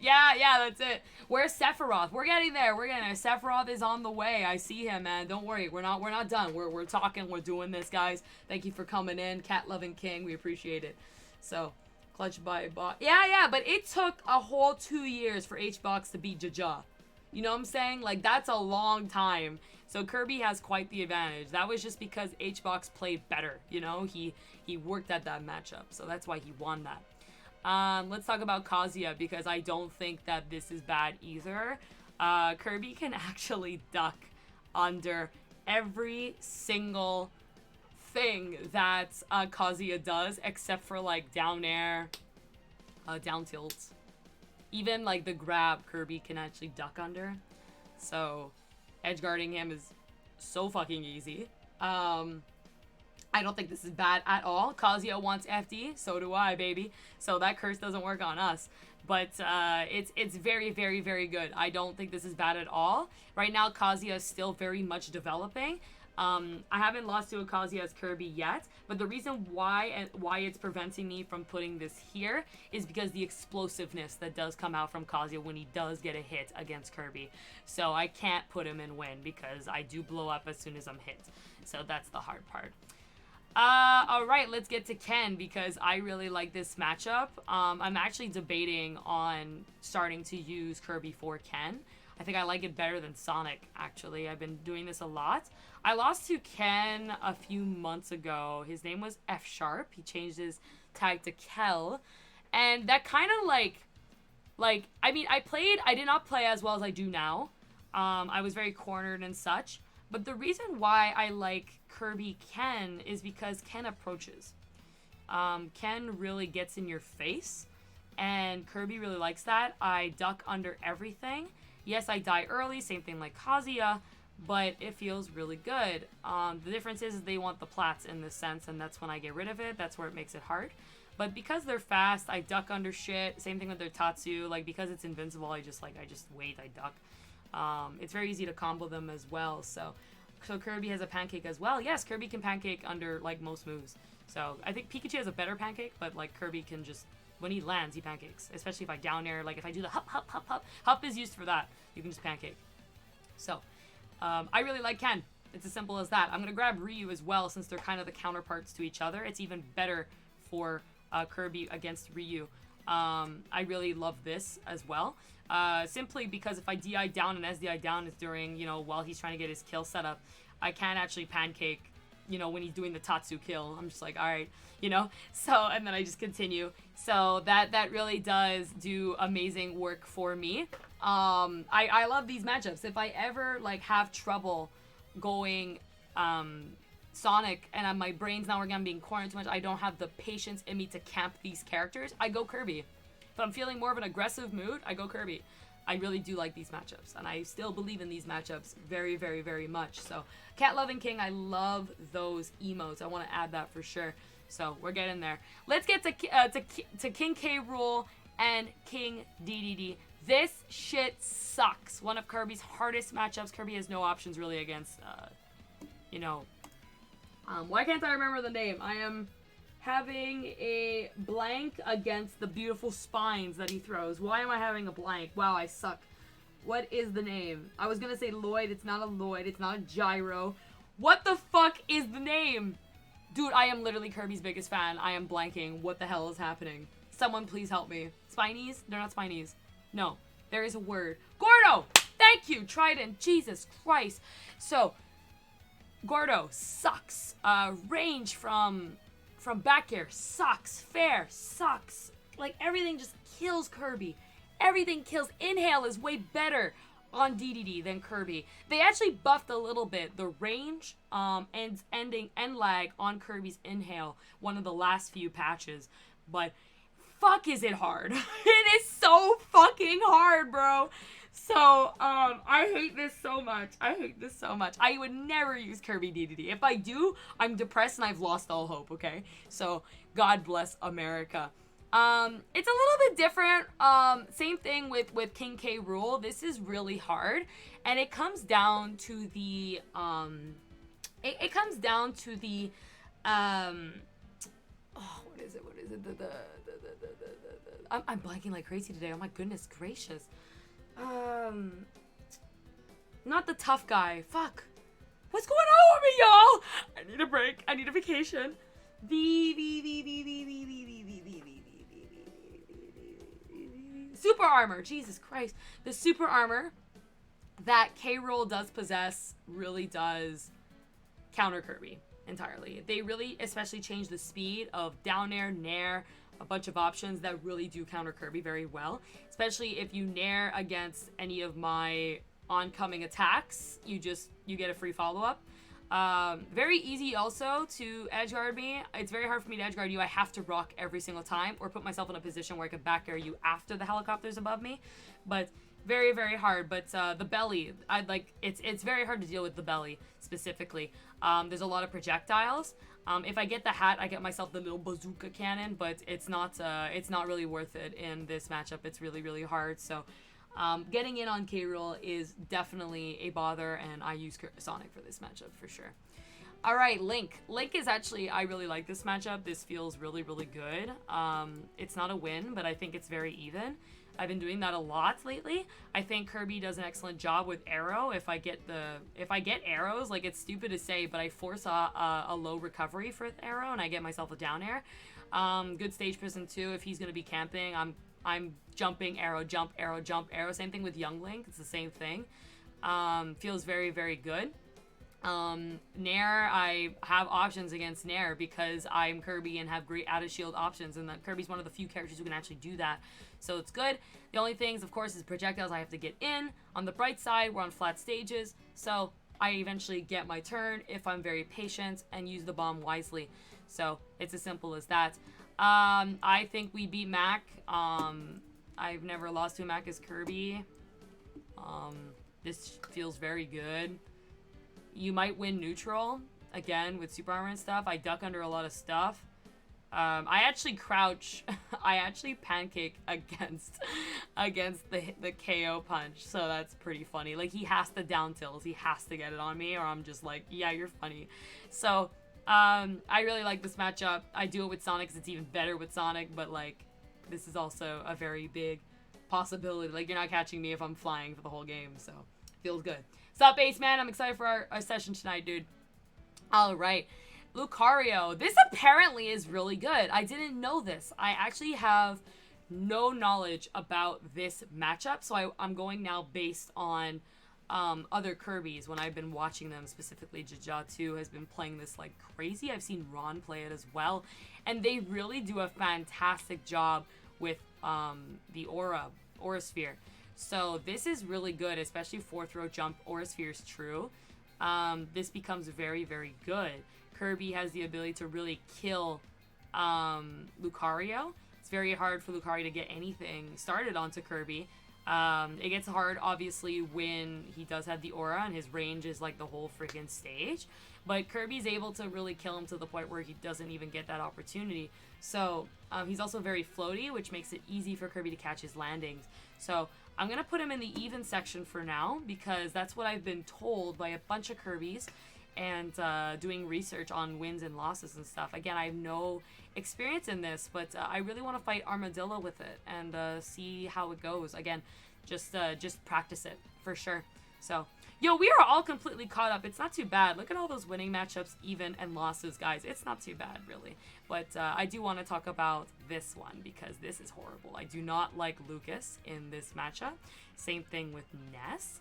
yeah, that's it. Where's Sephiroth? We're getting there. Sephiroth is on the way. I see him, man. Don't worry. We're not done. We're talking. We're doing this, guys. Thank you for coming in. Cat loving king. We appreciate it. So, clutch by bot. Yeah, but it took a whole 2 years for H-Box to beat Jaja. You know what I'm saying? Like, that's a long time. So Kirby has quite the advantage. That was just because H-Box played better. You know, he worked at that matchup. So that's why he won that. Let's talk about Kazuya, because I don't think that this is bad either. Kirby can actually duck under every single thing that Kazuya does, except for like down air, down tilt. Even like the grab, Kirby can actually duck under. So edge guarding him is so fucking easy. I don't think this is bad at all. Kazuya wants FD, so do I, baby. So that curse doesn't work on us. But it's very, very, very good. I don't think this is bad at all. Right now, Kazuya is still very much developing. I haven't lost to a Kazuya as Kirby yet, but the reason why it's preventing me from putting this here is because the explosiveness that does come out from Kazuya when he does get a hit against Kirby. So I can't put him in win because I do blow up as soon as I'm hit. So that's the hard part. Alright, let's get to Ken, because I really like this matchup. I'm actually debating on starting to use Kirby for Ken. I think I like it better than Sonic, actually. I've been doing this a lot. I lost to Ken a few months ago. His name was F Sharp. He changed his tag to Kel. And that kind of I mean, I did not play as well as I do now. I was very cornered and such. But the reason why I like Kirby Ken is because Ken approaches. Ken really gets in your face, and Kirby really likes that. I duck under everything. Yes, I die early, same thing like Kazuya, but it feels really good. The difference is they want the plats in this sense, and that's when I get rid of it. That's where it makes it hard. But because they're fast, I duck under shit. Same thing with their Tatsu. Like, because it's invincible, I just wait, I duck. It's very easy to combo them as well. So Kirby has a pancake as well. Yes, Kirby can pancake under like most moves. So I think Pikachu has a better pancake, but like Kirby can just when he lands, he pancakes. Especially if I down air, like if I do the hop, hop, hop, hop. Hop is used for that. You can just pancake. So, I really like Ken. It's as simple as that. I'm going to grab Ryu as well since they're kind of the counterparts to each other. It's even better for Kirby against Ryu. I really love this as well. Simply because if I DI down and SDI down is during, while he's trying to get his kill set up, I can't actually pancake, when he's doing the Tatsu kill. I'm just like, all right, So, and then I just continue. So that really does do amazing work for me. I love these matchups. If I ever, have trouble going Sonic and my brain's not working, I'm being cornered too much, I don't have the patience in me to camp these characters, I go Kirby. If I'm feeling more of an aggressive mood, I go Kirby. I really do like these matchups, and I still believe in these matchups very, very, very much. So, Cat Loving King, I love those emotes. I want to add that for sure. So, we're getting there. Let's get to King K. Rool and King Dedede. This shit sucks. One of Kirby's hardest matchups. Kirby has no options really against, why can't I remember the name? I am having a blank against the beautiful spines that he throws. Why am I having a blank? Wow, I suck. What is the name? I was gonna say Lloyd. It's not a Lloyd. It's not a Gyro. What the fuck is the name? Dude, I am literally Kirby's biggest fan. I am blanking. What the hell is happening? Someone please help me. Spinies? They're not Spinies. No, there is a word. Gordo! Thank you, Trident. Jesus Christ. So, Gordo sucks. Range from back air sucks. Fair sucks. Like, everything just kills Kirby. Everything kills. Inhale is way better on Dedede than Kirby. They actually buffed a little bit the range and end lag on Kirby's Inhale, one of the last few patches. But fuck is it hard. It is so fucking hard, bro. So, I hate this so much. I hate this so much. I would never use Kirby Dedede. If I do, I'm depressed and I've lost all hope, okay? So, God bless America. It's a little bit different. Same thing with King K. Rool. This is really hard. And it comes down to the, it comes down to the, what is it? I'm blanking like crazy today. Oh my goodness gracious. Not the tough guy. Fuck. What's going on with me, y'all? I need a break. I need a vacation. Super armor. Jesus Christ. The super armor that K. Rool does possess really does counter Kirby entirely. They really especially change the speed of down air, nair, a bunch of options that really do counter Kirby very well. Especially if you nair against any of my oncoming attacks, you get a free follow-up. Very easy also to edgeguard me. It's very hard for me to edgeguard you. I have to rock every single time or put myself in a position where I can back air you after the helicopter's above me. But very, very hard. But the belly, it's very hard to deal with the belly specifically. There's a lot of projectiles. If I get the hat, I get myself the little bazooka cannon, but it's not really worth it in this matchup. It's really, really hard. So, getting in on K. Rool is definitely a bother, and I use Sonic for this matchup for sure. All right, Link. Link is actually, I really like this matchup. This feels really, really good. It's not a win, but I think it's very even. I've been doing that a lot lately. I think Kirby does an excellent job with arrow. If I get arrows, like, it's stupid to say, but I force a low recovery for arrow and I get myself a down air. Good stage person too. If he's gonna be camping, I'm jumping arrow, jump arrow, jump arrow. Same thing with Young Link. It's the same thing. Feels very, very good. Nair, I have options against Nair because I'm Kirby and have great out of shield options, and that Kirby's one of the few characters who can actually do that. So it's good. The only things, of course, is projectiles I have to get in. On the bright side, we're on flat stages, so I eventually get my turn if I'm very patient and use the bomb wisely. So it's as simple as that. I think we beat Mac. I've never lost to Mac as Kirby. This feels very good. You might win neutral, again, with super armor and stuff. I duck under a lot of stuff. I actually crouch. I actually pancake against the KO punch, so that's pretty funny. Like, he has to down tilt. He has to get it on me, or I'm just like, yeah, you're funny. So, I really like this matchup. I do it with Sonic because it's even better with Sonic, but, like, this is also a very big possibility. Like, you're not catching me if I'm flying for the whole game, so feels good. What's up, Ace Man? I'm excited for our session tonight, dude. All right. Lucario. This apparently is really good. I didn't know this. I actually have no knowledge about this matchup, so I'm going now based on other Kirbys when I've been watching them. Specifically, Jaja2 has been playing this like crazy. I've seen Ron play it as well, and they really do a fantastic job with the Aura Sphere. So this is really good, especially 4th row jump. Aura Sphere is true. This becomes very, very good. Kirby has the ability to really kill Lucario. It's very hard for Lucario to get anything started onto Kirby. It gets hard, obviously, when he does have the aura and his range is like the whole freaking stage. But Kirby's able to really kill him to the point where he doesn't even get that opportunity. So he's also very floaty, which makes it easy for Kirby to catch his landings. So I'm going to put him in the even section for now, because that's what I've been told by a bunch of Kirbys and doing research on wins and losses and stuff. Again, I have no experience in this, but I really want to fight Armadillo with it and see how it goes. Again, just practice it for sure. So, yo, we are all completely caught up. It's not too bad. Look at all those winning matchups, even and losses, guys. It's not too bad, really. But I do want to talk about this one, because this is horrible. I do not like Lucas in this matchup. Same thing with Ness.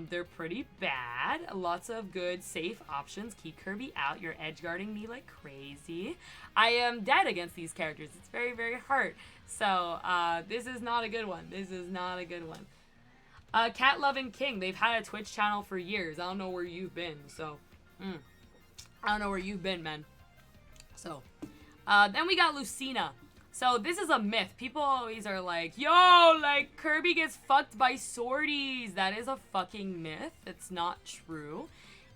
They're pretty bad. Lots of good, safe options. Keep Kirby out. You're edge guarding me like crazy. I am dead against these characters. It's very, very hard. So, this is not a good one. This is not a good one. Cat Loving King. They've had a Twitch channel for years. I don't know where you've been. So, I don't know where you've been, man. So, then we got Lucina. So, this is a myth. People always are like, yo, like, Kirby gets fucked by swordies. That is a fucking myth. It's not true.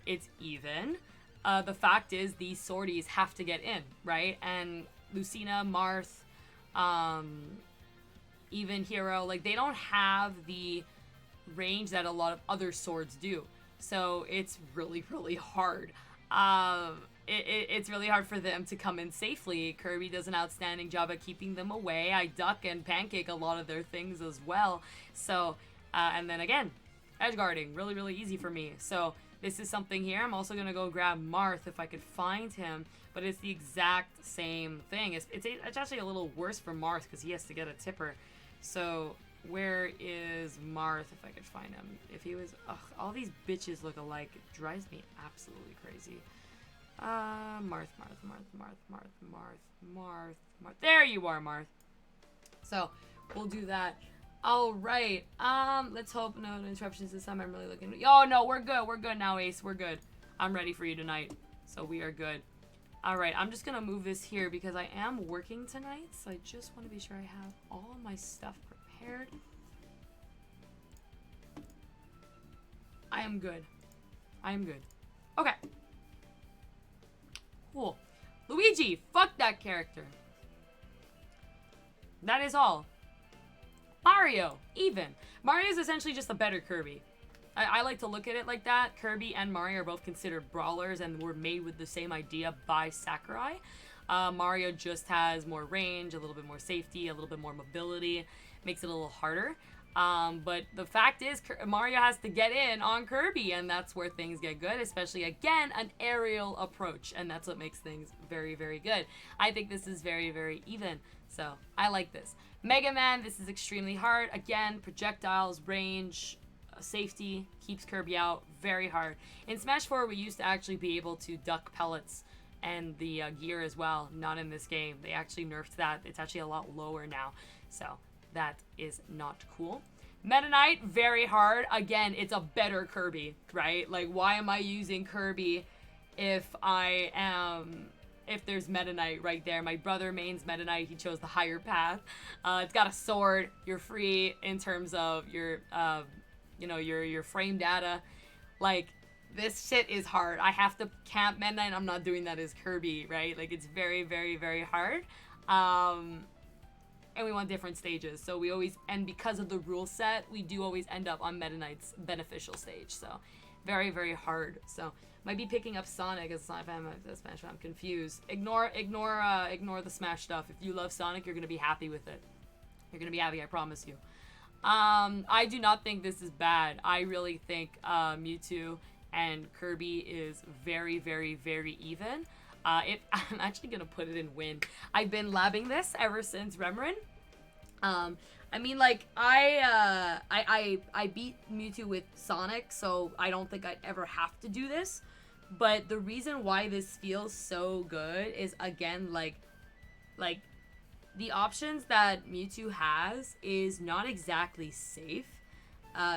It's even. The fact is, these swordies have to get in, right? And Lucina, Marth, even Hero, like, they don't have the range that a lot of other swords do. So, it's really, really hard. It's really hard for them to come in safely. Kirby does an outstanding job at keeping them away. I duck and pancake a lot of their things as well. So, and then again, edge guarding, really, really easy for me. So this is something here. I'm also going to go grab Marth if I could find him, but it's the exact same thing. It's actually a little worse for Marth because he has to get a tipper. So where is Marth if I could find him? If he was, ugh, all these bitches look alike. It drives me absolutely crazy. Marth. There you are, Marth. So, we'll do that. Alright, let's hope no interruptions this time. I'm really looking. Oh, no, we're good. We're good now, Ace. We're good. I'm ready for you tonight. So, we are good. Alright, I'm just gonna move this here because I am working tonight. So, I just want to be sure I have all my stuff prepared. I am good. I am good. Okay. Cool. Luigi, fuck that character. That is all. Mario, even. Mario is essentially just a better Kirby. I like to look at it like that. Kirby and Mario are both considered brawlers and were made with the same idea by Sakurai. Mario just has more range, a little bit more safety, a little bit more mobility. Makes it a little harder. But the fact is, Mario has to get in on Kirby, and that's where things get good, especially, again, an aerial approach, and that's what makes things very, very good. I think this is very, very even, so I like this. Mega Man, this is extremely hard. Again, projectiles, range, safety, keeps Kirby out, very hard. In Smash 4, we used to actually be able to duck pellets and the gear as well, not in this game. They actually nerfed that. It's actually a lot lower now, so that is not cool. Meta Knight, very hard. Again, it's a better Kirby, right? Like, why am I using Kirby if there's Meta Knight right there? My brother mains Meta Knight. He chose the higher path. It's got a sword. You're free in terms of your, your frame data. Like, this shit is hard. I have to camp Meta Knight. I'm not doing that as Kirby, right? Like, it's very, very, very hard. And we want different stages, so we always, and because of the rule set, we do always end up on Meta Knight's beneficial stage, so Very, very hard. So might be picking up Sonic as a Sonic fan. Smash. I'm confused. Ignore the Smash stuff. If you love Sonic, you're gonna be happy with it. You're gonna be happy. I promise you. I do not think this is bad. I really think Mewtwo and Kirby is very, very, very even. I'm actually gonna put it in win. I've been labbing this ever since Remorin. I mean, like, I beat Mewtwo with Sonic, so I don't think I'd ever have to do this. But the reason why this feels so good is, again, like the options that Mewtwo has is not exactly safe.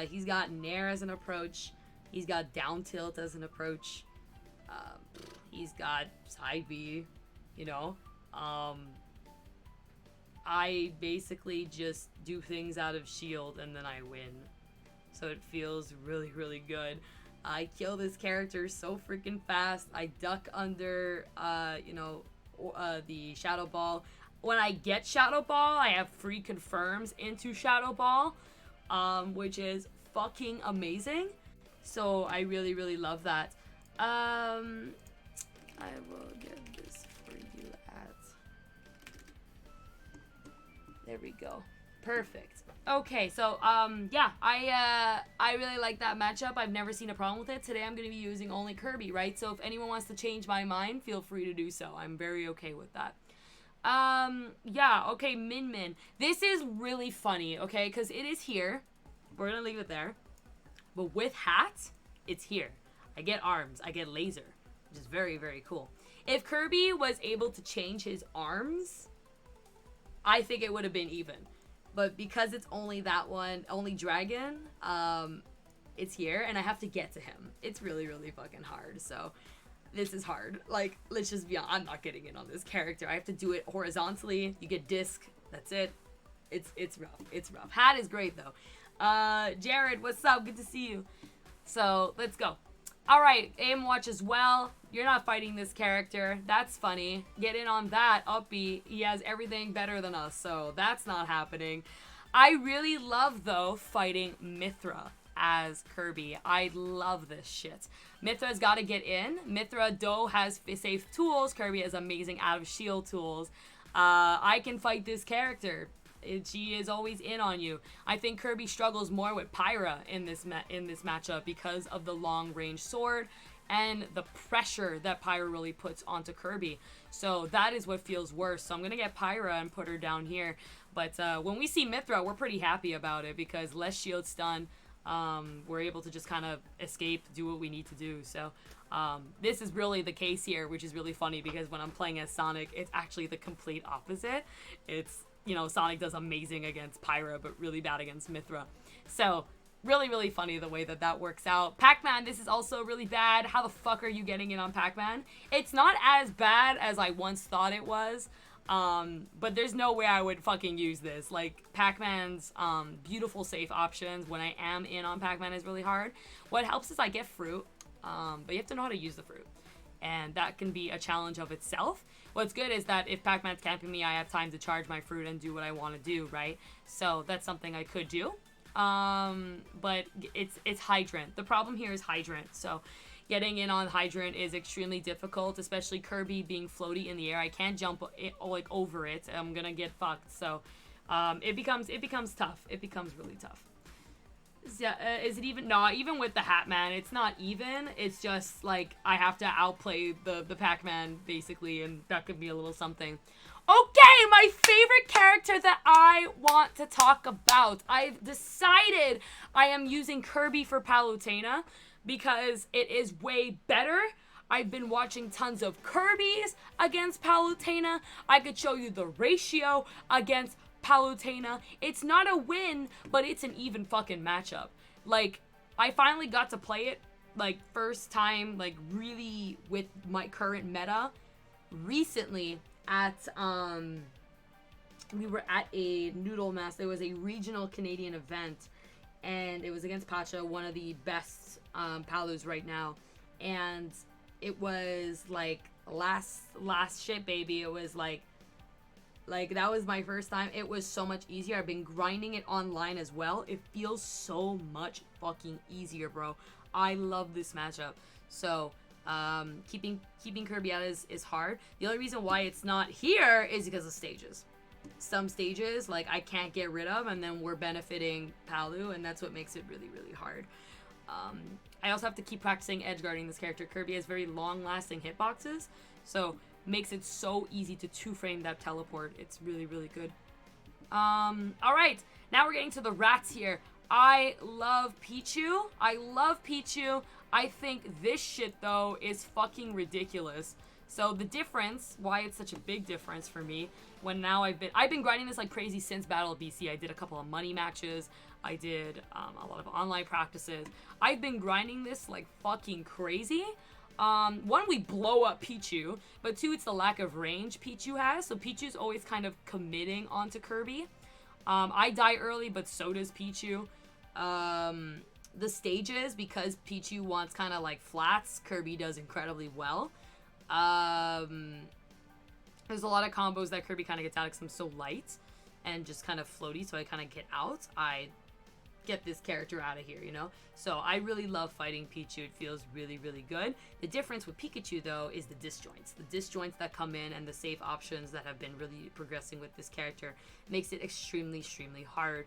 He's got Nair as an approach. He's got down tilt as an approach. He's got side B, you know. I basically just do things out of shield and then I win. So it feels really, really good. I kill this character so freaking fast. I duck under, the Shadow Ball. When I get Shadow Ball, I have free confirms into Shadow Ball, which is fucking amazing. So I really, really love that. I will get this for you at... There we go. Perfect. Okay, so, yeah, I really like that matchup. I've never seen a problem with it. Today I'm going to be using only Kirby, right? So if anyone wants to change my mind, feel free to do so. I'm very okay with that. Yeah, okay, Min. This is really funny, okay? Because it is here. We're going to leave it there. But with hat, it's here. I get arms. I get laser, which is very, very cool. If Kirby was able to change his arms, I think it would have been even. But because it's only that one, only dragon, it's here, and I have to get to him. It's really, really fucking hard, so this is hard. Like, let's just be honest, I'm not getting in on this character. I have to do it horizontally. You get disc, that's it. It's rough, it's rough. Hat is great, though. Jared, what's up? Good to see you. So, let's go. Alright, aim watch as well. You're not fighting this character. That's funny. Get in on that, Uppy. He has everything better than us, so that's not happening. I really love, though, fighting Mythra as Kirby. I love this shit. Mythra's got to get in. Mythra, though, has safe tools. Kirby has amazing out-of-shield tools. I can fight this character. She is always in on you. I think Kirby struggles more with PowerA in this matchup because of the long-range sword and the pressure that PowerA really puts onto Kirby. So that is what feels worse. So I'm going to get PowerA and put her down here. But when we see Mythra, we're pretty happy about it because less shield stun. We're able to just kind of escape, do what we need to do. So this is really the case here, which is really funny because when I'm playing as Sonic, it's actually the complete opposite. It's, you know, Sonic does amazing against PowerA, but really bad against Mythra. So, really, really funny the way that that works out. Pac-Man, this is also really bad. How the fuck are you getting in on Pac-Man? It's not as bad as I once thought it was, but there's no way I would fucking use this. Like, Pac-Man's beautiful safe options when I am in on Pac-Man is really hard. What helps is I get fruit, but you have to know how to use the fruit. And that can be a challenge of itself. What's good is that if Pac-Man's camping me, I have time to charge my fruit and do what I want to do, right? So that's something I could do. But it's Hydrant. The problem here is Hydrant. So getting in on Hydrant is extremely difficult, especially Kirby being floaty in the air. I can't jump like over it. I'm gonna get fucked. So it becomes tough. It becomes really tough. Yeah, is it even? No, even with the Hat Man, it's not even. It's just like I have to outplay the Pac-Man basically, and that could be a little something. Okay, my favorite character that I want to talk about. I've decided I am using Kirby for Palutena because it is way better. I've been watching tons of Kirbys against Palutena. I could show you the ratio against Palutena. It's not a win, but it's an even fucking matchup. Like, I finally got to play it, like, first time, like, really with my current meta recently at, we were at a Noodle Mass. There was a regional Canadian event, and it was against Pacha, one of the best, Palus right now, and it was, like, last shit, baby. It was, like, that was my first time. It was so much easier. I've been grinding it online as well. It feels so much fucking easier, bro. I love this matchup. So keeping Kirby out is hard. The only reason why it's not here is because of stages. Some stages, like, I can't get rid of, and then we're benefiting Palu, and that's what makes it really, really hard. I also have to keep practicing edge guarding this character. Kirby has very long-lasting hitboxes, so makes it so easy to two-frame that teleport. It's really, really good. Alright, now we're getting to the rats here. I love Pichu. I think this shit, though, is fucking ridiculous. So the difference, why it's such a big difference for me, when now I've been grinding this like crazy since Battle of BC. I did a couple of money matches. I did a lot of online practices. I've been grinding this like fucking crazy. One, we blow up Pichu, but two, it's the lack of range Pichu has. So Pichu's always kind of committing onto Kirby. I die early, but so does Pichu. The stages, because Pichu wants kind of like flats, Kirby does incredibly well. There's a lot of combos that Kirby kind of gets out because I'm so light and just kind of floaty, so I kind of get out. I get this character out of here, you know? So I really love fighting Pichu. It feels really, really good. The difference with Pikachu, though, is the disjoints. The disjoints that come in and the safe options that have been really progressing with this character makes it extremely, extremely hard.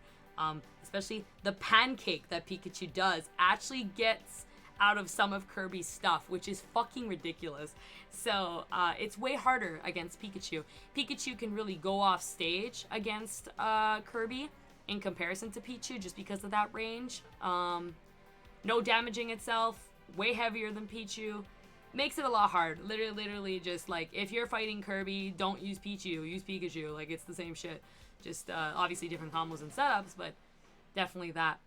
Especially the pancake that Pikachu does actually gets out of some of Kirby's stuff, which is fucking ridiculous. So it's way harder against Pikachu. Pikachu can really go off stage against Kirby in comparison to Pichu just because of that range. No damaging itself, way heavier than Pichu. Makes it a lot hard. Literally just like, if you're fighting Kirby, don't use Pichu, use Pikachu. Like, it's the same shit. Just obviously different combos and setups, but definitely that.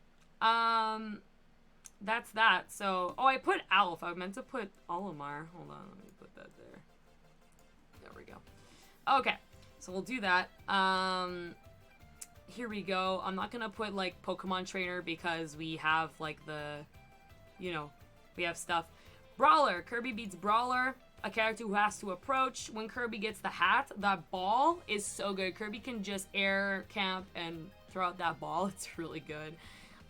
That's that. So, oh, I put Alf. I meant to put Olimar. Hold on, let me put that there. There we go. Okay, so we'll do that. Here we go. I'm not gonna put like Pokemon Trainer because we have like the, you know, we have stuff. Brawler. Kirby beats Brawler, a character who has to approach. When Kirby gets the hat, that ball is so good. Kirby can just air camp and throw out that ball. It's really good.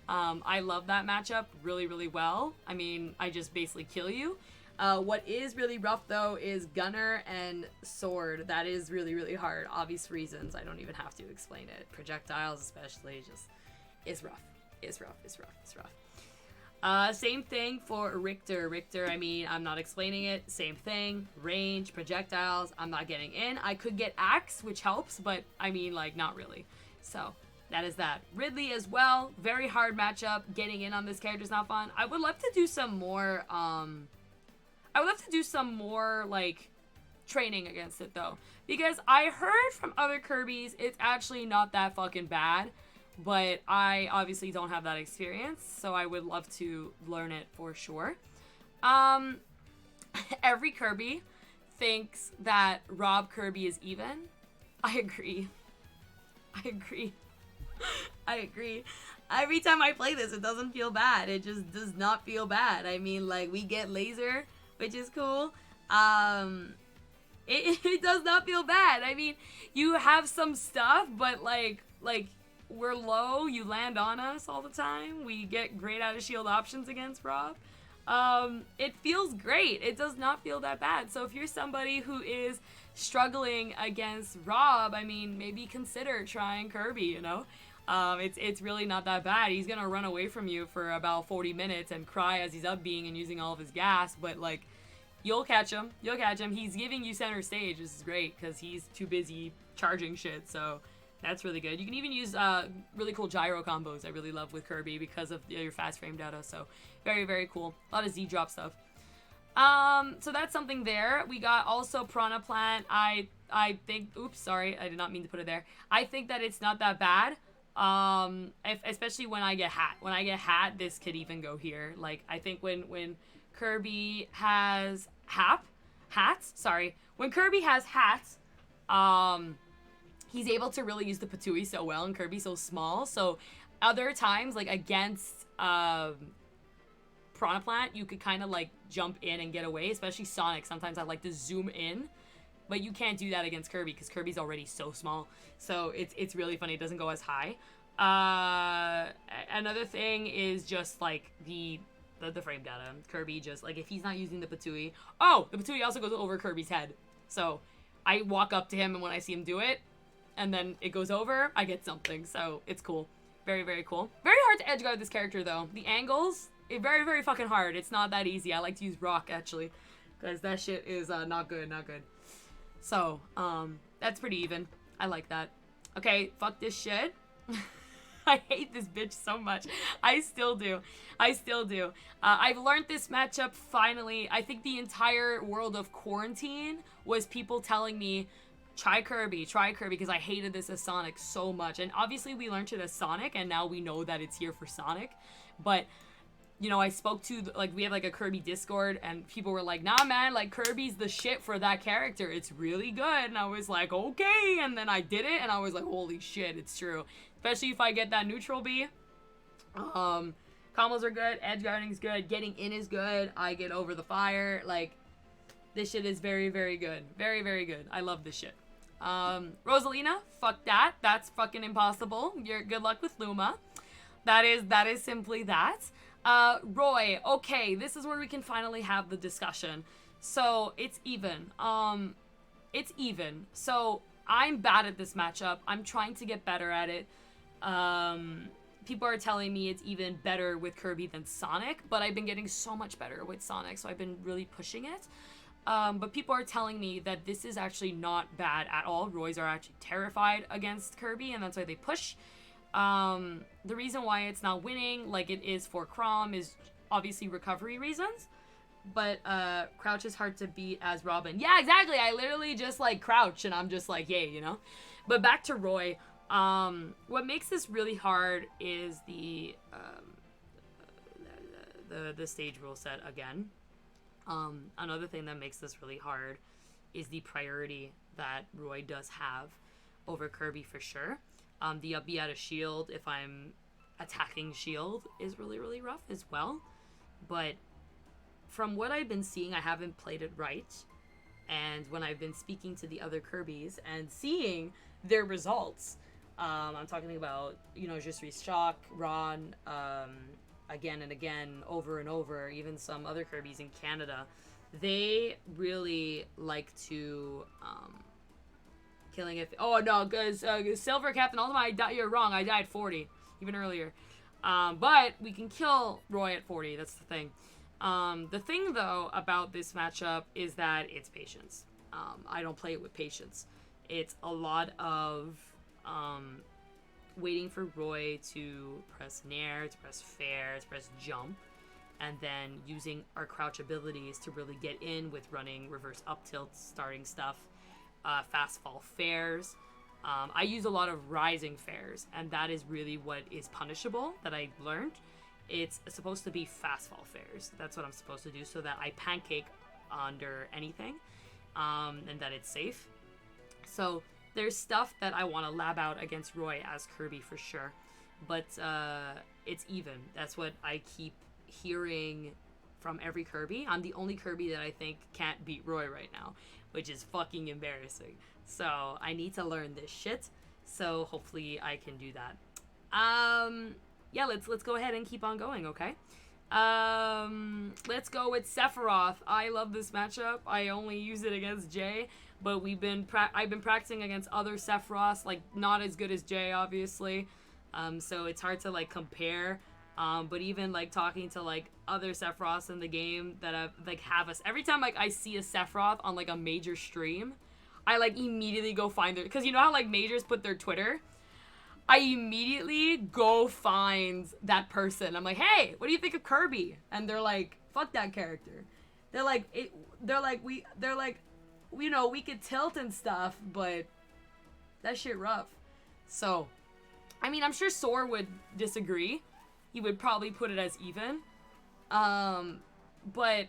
I love that matchup really, really well. I mean, I just basically kill you. What is really rough, though, is Gunner and Sword. That is really, really hard. Obvious reasons. I don't even have to explain it. Projectiles, especially, just is rough. It's rough. Same thing for Richter. Richter, I mean, I'm not explaining it. Same thing. Range, projectiles. I'm not getting in. I could get Axe, which helps, but I mean, like, not really. So that is that. Ridley as well. Very hard matchup. Getting in on this character is not fun. I would love to do some more, like, training against it, though. Because I heard from other Kirbys, it's actually not that fucking bad. But I obviously don't have that experience, so I would love to learn it for sure. Every Kirby thinks that Rob Kirby is even. I agree. Every time I play this, it doesn't feel bad. It just does not feel bad. I mean, like, we get laser, which is cool. It does not feel bad. I mean, you have some stuff, but like, we're low, you land on us all the time. We get great out of shield options against Rob. It feels great. It does not feel that bad. So if you're somebody who is struggling against Rob, I mean, maybe consider trying Kirby, you know? It's really not that bad. He's gonna run away from you for about 40 minutes and cry as he's up being and using all of his gas, but like, you'll catch him. He's giving you center stage. This is great because he's too busy charging shit, so that's really good. You can even use really cool gyro combos I really love with Kirby because of your fast frame data. So very, very cool. A lot of Z-drop stuff. So that's something there. We got also Piranha Plant. I think, oops, sorry, I did not mean to put it there. I think that it's not that bad. Especially when I get hat. When I get hat, this could even go here. Like, I think when Kirby has when Kirby has hats, he's able to really use the Patooey so well, and Kirby's so small. So other times, like against Piranha Plant, you could kind of like jump in and get away, especially Sonic. Sometimes I like to zoom in, but you can't do that against Kirby because Kirby's already so small. So it's really funny. It doesn't go as high. Another thing is just like the the frame data. Kirby just, like, if he's not using the Patooey... Oh! The Patooey also goes over Kirby's head. So, I walk up to him, and when I see him do it, and then it goes over, I get something. So, it's cool. Very, very cool. Very hard to edge guard this character, though. The angles, very, very fucking hard. It's not that easy. I like to use Rock, actually. Because that shit is not good, not good. So, that's pretty even. I like that. Okay, fuck this shit. I hate this bitch so much. I still do. I still do. I've learned this matchup finally. I think the entire world of quarantine was people telling me, try Kirby, because I hated this as Sonic so much. And obviously we learned it as Sonic, and now we know that it's here for Sonic. But, you know, I spoke to, like, we have, like, a Kirby Discord, and people were like, nah, man, like, Kirby's the shit for that character. It's really good. And I was like, okay. And then I did it, and I was like, holy shit, it's true. Especially if I get that neutral B. Combos are good. Edge guarding's good. Getting in is good. I get over the fire. Like, this shit is very, very good. Very, very good. I love this shit. Rosalina, fuck that. That's fucking impossible. You're good luck with Luma. That is simply that. Roy, okay, this is where we can finally have the discussion. So, it's even. It's even. So, I'm bad at this matchup. I'm trying to get better at it. People are telling me it's even better with Kirby than Sonic, but I've been getting so much better with Sonic, so I've been really pushing it. But people are telling me that this is actually not bad at all. Roys are actually terrified against Kirby, and that's why they push. The reason why it's not winning, like it is for Krom, is obviously recovery reasons. But, Crouch is hard to beat as Robin. Yeah, exactly! I literally just, like, crouch, and I'm just like, yay, you know? But back to Roy. What makes this really hard is the stage rule set again. Another thing that makes this really hard is the priority that Roy does have over Kirby for sure. The up B out of shield, if I'm attacking shield, is really, really rough as well. But from what I've been seeing, I haven't played it right. And when I've been speaking to the other Kirbys and seeing their results, I'm talking about, you know, Je suis Shock, Ron, again and again, over and over, even some other Kirbys in Canada, they really like to, killing it. Oh, no, because Silver Captain Ultimate, you're wrong, I died 40, even earlier. But we can kill Roy at 40, that's the thing. The thing, though, about this matchup is that it's patience. I don't play it with patience. It's a lot of waiting for Roy to press Nair, to press Fair, to press Jump, and then using our crouch abilities to really get in with running reverse up tilt, starting stuff, fast fall fairs. I use a lot of rising fairs, and that is really what is punishable that I learned. It's supposed to be fast fall fairs. That's what I'm supposed to do so that I pancake under anything, and that it's safe. So there's stuff that I want to lab out against Roy as Kirby for sure, but it's even. That's what I keep hearing from every Kirby. I'm the only Kirby that I think can't beat Roy right now, which is fucking embarrassing. So I need to learn this shit. So hopefully I can do that. Yeah, let's go ahead and keep on going, okay? Let's go with Sephiroth. I love this matchup. I only use it against Jay, but I've been practicing against other Sephiroths, like not as good as Jay, obviously. So it's hard to like compare. But even like talking to like other Sephiroths in the game that have us every time like I see a Sephiroth on like a major stream, I like immediately go find their, because you know how like majors put their Twitter. I immediately go find that person. I'm like, hey, what do you think of Kirby? And they're like, fuck that character. They're like, you know, we could tilt and stuff, but that shit rough. So, I mean, I'm sure Soar would disagree. He would probably put it as even. But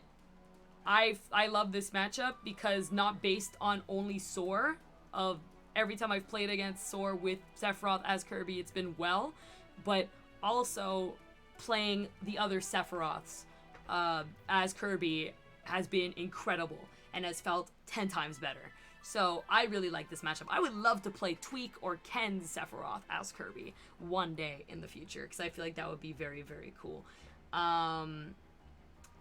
I love this matchup because not based on only Soar of every time I've played against Soar with Sephiroth as Kirby, it's been well, but also playing the other Sephiroths as Kirby has been incredible and has felt 10 times better. So I really like this matchup. I would love to play Tweak or Ken's Sephiroth as Kirby one day in the future because I feel like that would be very, very cool.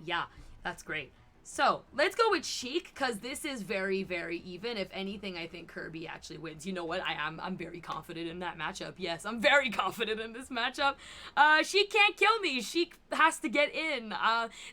Yeah, that's great. So, let's go with Sheik, because this is very, very even. If anything, I think Kirby actually wins. You know what? I'm very confident in that matchup. Yes, I'm very confident in this matchup. Sheik can't kill me. Sheik has to get in.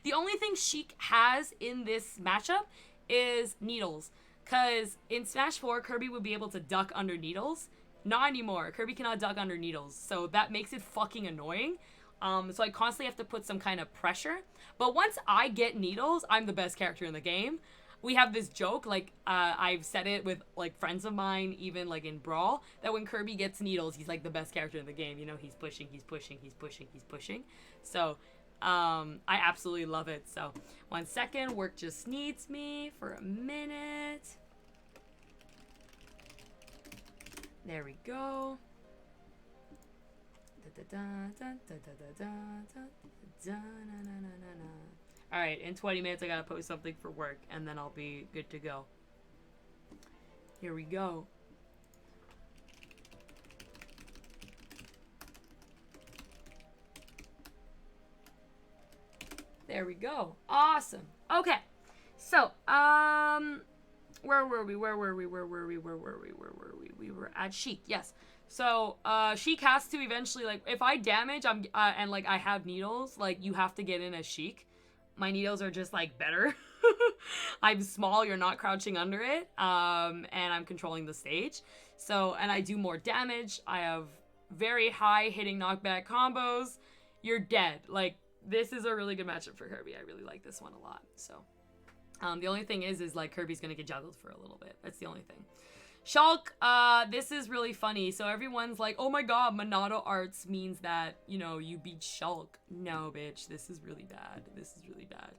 The only thing Sheik has in this matchup is needles. Because in Smash 4, Kirby would be able to duck under needles. Not anymore. Kirby cannot duck under needles. So that makes it fucking annoying. So I constantly have to put some kind of pressure. But once I get needles, I'm the best character in the game. We have this joke, like, I've said it with, like, friends of mine, even, like, in Brawl, that when Kirby gets needles, he's, like, the best character in the game. You know, he's pushing, he's pushing, he's pushing, he's pushing. So, I absolutely love it. So, 1 second. Work just needs me for a minute. There we go. Alright, in 20 minutes I gotta post something for work, and then I'll be good to go. Here we go. There we go. Awesome. Okay. So, where were we? We were at Sheik. Yes. So, Sheik has to eventually, like, if I damage, and, like, I have needles, like, you have to get in as Sheik. My needles are just, like, better. I'm small, you're not crouching under it, and I'm controlling the stage. So, and I do more damage. I have very high hitting knockback combos. You're dead. Like, this is a really good matchup for Kirby. I really like this one a lot. So, the only thing is like, Kirby's gonna get juggled for a little bit. That's the only thing. Shulk, this is really funny. So everyone's like, oh my god, Monado Arts means that, you know, you beat Shulk. No, bitch, this is really bad. This is really bad.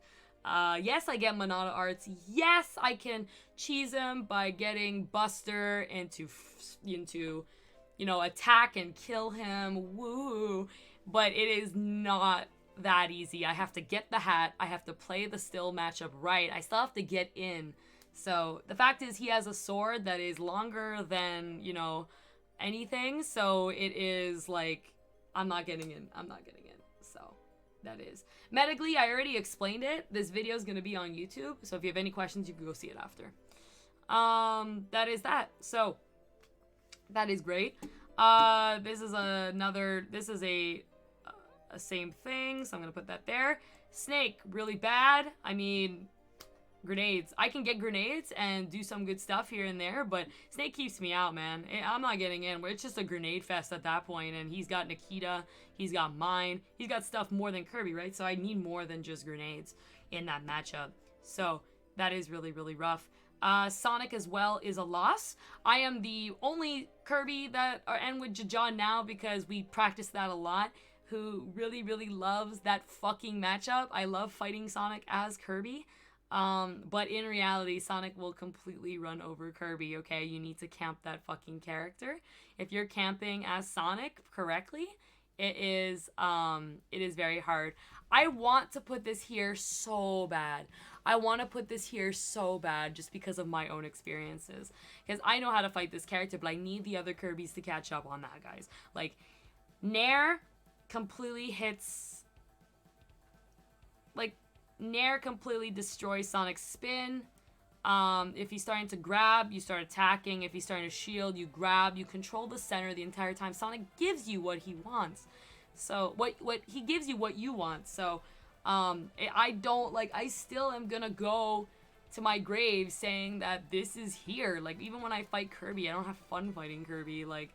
Yes, I get Monado Arts. Yes, I can cheese him by getting Buster into, you know, attack and kill him. Woo! But it is not that easy. I have to get the hat. I have to play the still matchup right. I still have to get in. So, the fact is, he has a sword that is longer than, you know, anything. So, it is, like, I'm not getting in. I'm not getting in. So, that is. Medically, I already explained it. This video is going to be on YouTube. So, if you have any questions, you can go see it after. That is that. So, that is great. This is a same thing. So, I'm going to put that there. Snake, really bad. I mean, grenades. I can get grenades and do some good stuff here and there, but Snake keeps me out, man. I'm not getting in. It's just a grenade fest at that point, and he's got Nikita, he's got mine, he's got stuff more than Kirby, right? So I need more than just grenades in that matchup. So that is really, really rough. Sonic as well is a loss. I am the only Kirby that and with Jaja now, because we practice that a lot, who really, really loves that fucking matchup. I love fighting Sonic as Kirby. But in reality, Sonic will completely run over Kirby, okay? You need to camp that fucking character. If you're camping as Sonic correctly, it is very hard. I want to put this here so bad. I want to put this here so bad just because of my own experiences. Because I know how to fight this character, but I need the other Kirbys to catch up on that, guys. Like, Nair completely hits... Like, Nair completely destroys Sonic's spin. If he's starting to grab, you start attacking. If he's starting to shield, you grab. You control the center the entire time. Sonic gives you what he wants. So, what he gives you what you want. So, I still am gonna go to my grave saying that this is here. Like, even when I fight Kirby, I don't have fun fighting Kirby. Like,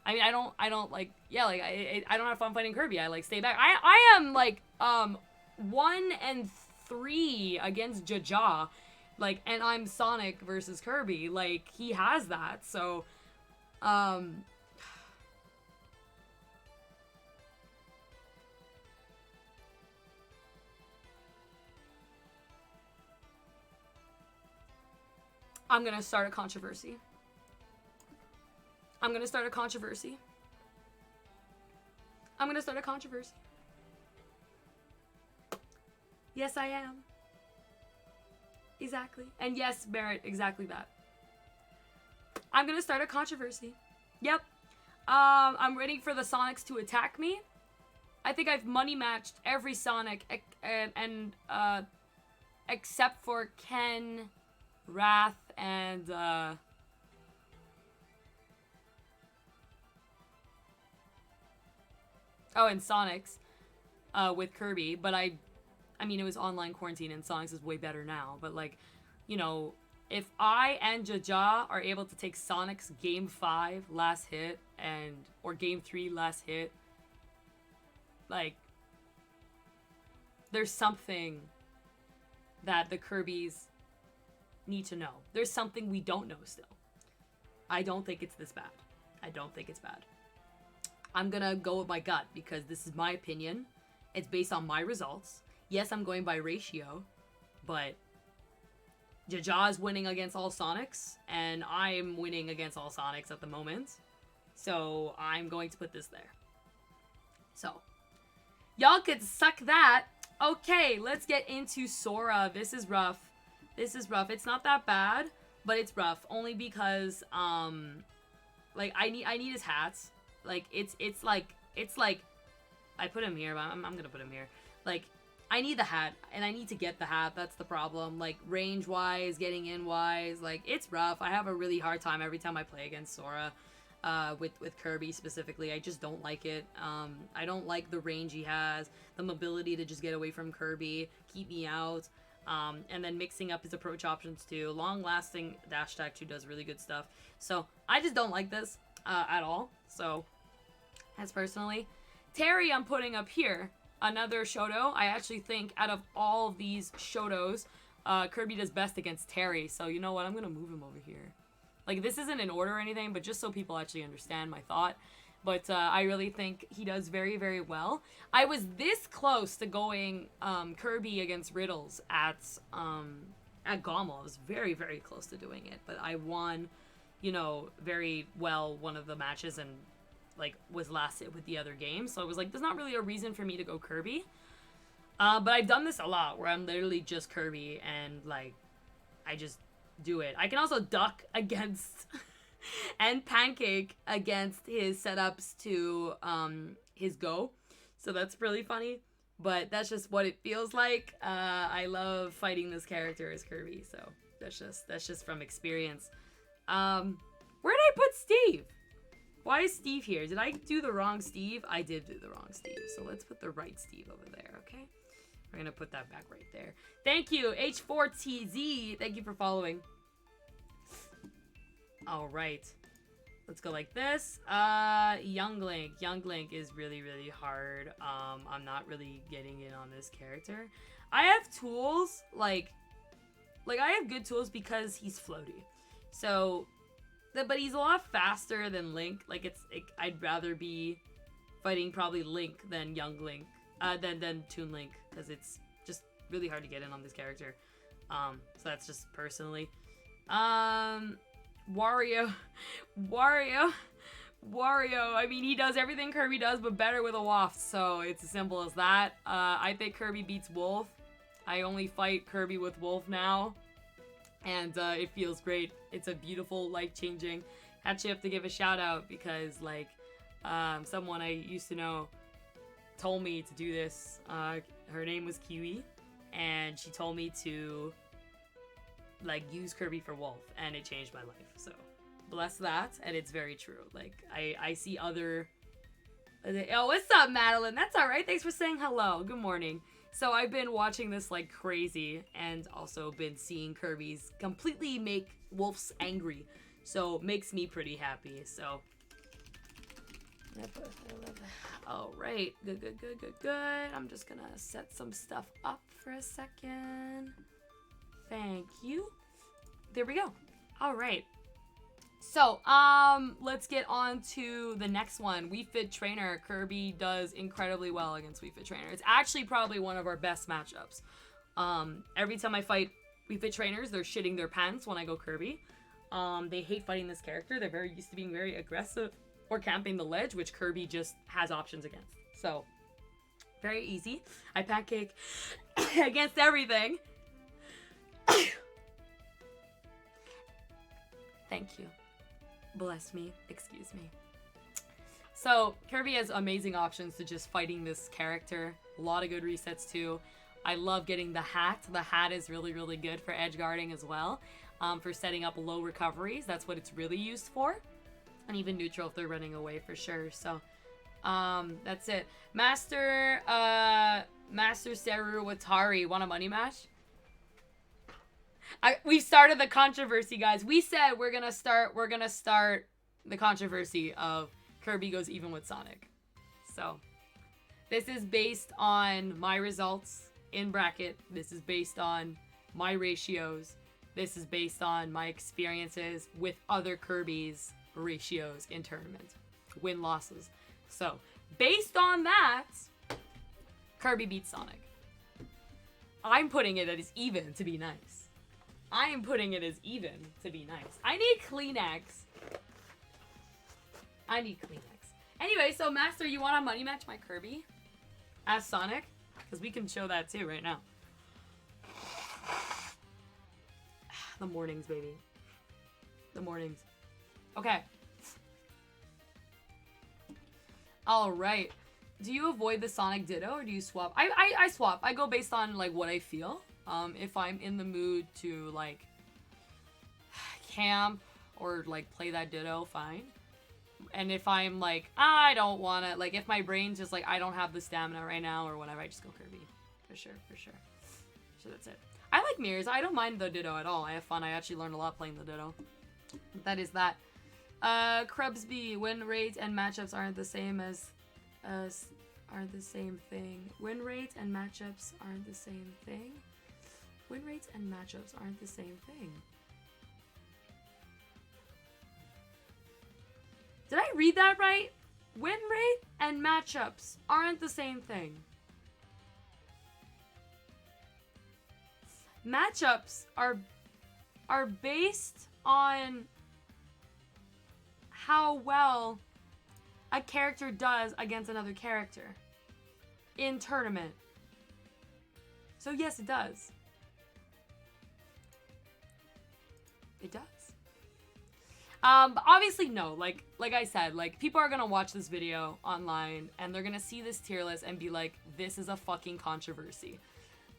I mean, I don't don't have fun fighting Kirby. I, like, stay back. I am, like, 1-3 against Jaja, like, and I'm Sonic versus Kirby. Like, he has that. So, I'm gonna start a controversy. I'm gonna start a controversy. I'm gonna start a controversy. Yes, I am. Exactly. And yes, Barrett, exactly that. I'm gonna start a controversy. Yep. I'm ready for the Sonics to attack me. I think I've money matched every Sonic and except for Ken, Wrath, and and Sonic's with Kirby, but I mean, it was online quarantine and Sonic's is way better now, but like, you know, if I and Jaja are able to take Sonic's Game 5 last hit or Game 3 last hit, like, there's something that the Kirbys need to know. There's something we don't know still. I don't think it's this bad. I don't think it's bad. I'm gonna go with my gut because this is my opinion. It's based on my results. Yes, I'm going by ratio, but Jaja is winning against all Sonics, and I'm winning against all Sonics at the moment. So I'm going to put this there. So, y'all could suck that. Okay, let's get into Sora. This is rough. This is rough. It's not that bad, but it's rough. Only because, like, I need his hats. Like, it's like, I put him here, but I'm gonna put him here. Like, I need the hat, and I need to get the hat. That's the problem. Like, range-wise, getting in-wise, like, it's rough. I have a really hard time every time I play against Sora, with Kirby specifically. I just don't like it. I don't like the range he has, the mobility to just get away from Kirby, keep me out, and then mixing up his approach options too. Long-lasting dash attack too does really good stuff. So, I just don't like this, at all. So, as personally. Terry I'm putting up here. Another Shoto. I actually think out of all of these Shotos, Kirby does best against Terry. So you know what? I'm going to move him over here. Like, this isn't in order or anything, but just so people actually understand my thought. But I really think he does very, very well. I was this close to going Kirby against Riddles at Gommel. I was very, very close to doing it. But I won, you know, very well one of the matches and like was last hit with the other game, so it was like there's not really a reason for me to go Kirby, but I've done this a lot where I'm literally just Kirby and like I just do it. I can also duck against and pancake against his setups to his go, so that's really funny, but that's just what it feels like. I love fighting this character as Kirby, so that's just from experience. Where did I put Steve? Why is Steve here? Did I do the wrong Steve? I did do the wrong Steve. So let's put the right Steve over there, okay? We're going to put that back right there. Thank you, H4TZ. Thank you for following. All right. Let's go like this. Young Link. Young Link is really, really hard. I'm not really getting in on this character. I have tools, like I have good tools because he's floaty. So... but he's a lot faster than Link. Like, I'd rather be fighting probably Link than Young Link, than Toon Link, because it's just really hard to get in on this character. So that's just personally. Wario. I mean, he does everything Kirby does, but better with a waft. So it's as simple as that. I think Kirby beats Wolf. I only fight Kirby with Wolf now. And it feels great. It's a beautiful, life-changing. Actually have to give a shout out because, like, someone I used to know told me to do this. Her name was Kiwi, and she told me to, like, use Kirby for Wolf, and it changed my life. So, bless that, and it's very true. Like, I see other... Oh, what's up, Madeline? That's alright. Thanks for saying hello. Good morning. So I've been watching this like crazy and also been seeing Kirby's completely make Wolf's angry. So makes me pretty happy. So all right. Good. I'm just gonna set some stuff up for a second. Thank you. There we go. All right. So, let's get on to the next one. Wii Fit Trainer. Kirby does incredibly well against Wii Fit Trainer. It's actually probably one of our best matchups. Every time I fight Wii Fit Trainers, they're shitting their pants when I go Kirby. They hate fighting this character. They're very used to being very aggressive or camping the ledge, which Kirby just has options against. So, very easy. I pancake against everything. Thank you. Bless me. Excuse me. So Kirby has amazing options to just fighting this character. A lot of good resets too. I love getting the hat. The hat is really, really good for edge guarding as well. For setting up low recoveries. That's what it's really used for. And even neutral if they're running away for sure. So that's it. Master Seru Watari. Want a money match? We started the controversy, guys. We said we're gonna start the controversy of Kirby goes even with Sonic. So this is based on my results in bracket. This is based on my ratios. This is based on my experiences with other Kirby's ratios in tournament. Win losses. So based on that, Kirby beats Sonic. I'm putting it as even to be nice. I am putting it as even to be nice. I need Kleenex. Anyway, so Master, you want to money match my Kirby as Sonic? Because we can show that too right now. The mornings, baby. The mornings. Okay. Alright. Do you avoid the Sonic Ditto or do you swap? I swap. I go based on like what I feel. If I'm in the mood to like camp or like play that Ditto, fine. And if I'm like, I don't want to, like if my brain's just like, I don't have the stamina right now or whatever, I just go Kirby. For sure. So that's it. I like mirrors. I don't mind the Ditto at all. I have fun. I actually learned a lot playing the Ditto. That is that. Krubsby, win rate and matchups aren't the same aren't the same thing. Win rate and matchups aren't the same thing. Win rates and matchups aren't the same thing. Did I read that right? Win rate and matchups aren't the same thing. Matchups are based on how well a character does against another character in tournament. So yes, it does. It does. But obviously no, like I said, like people are gonna watch this video online and they're gonna see this tier list and be like, this is a fucking controversy.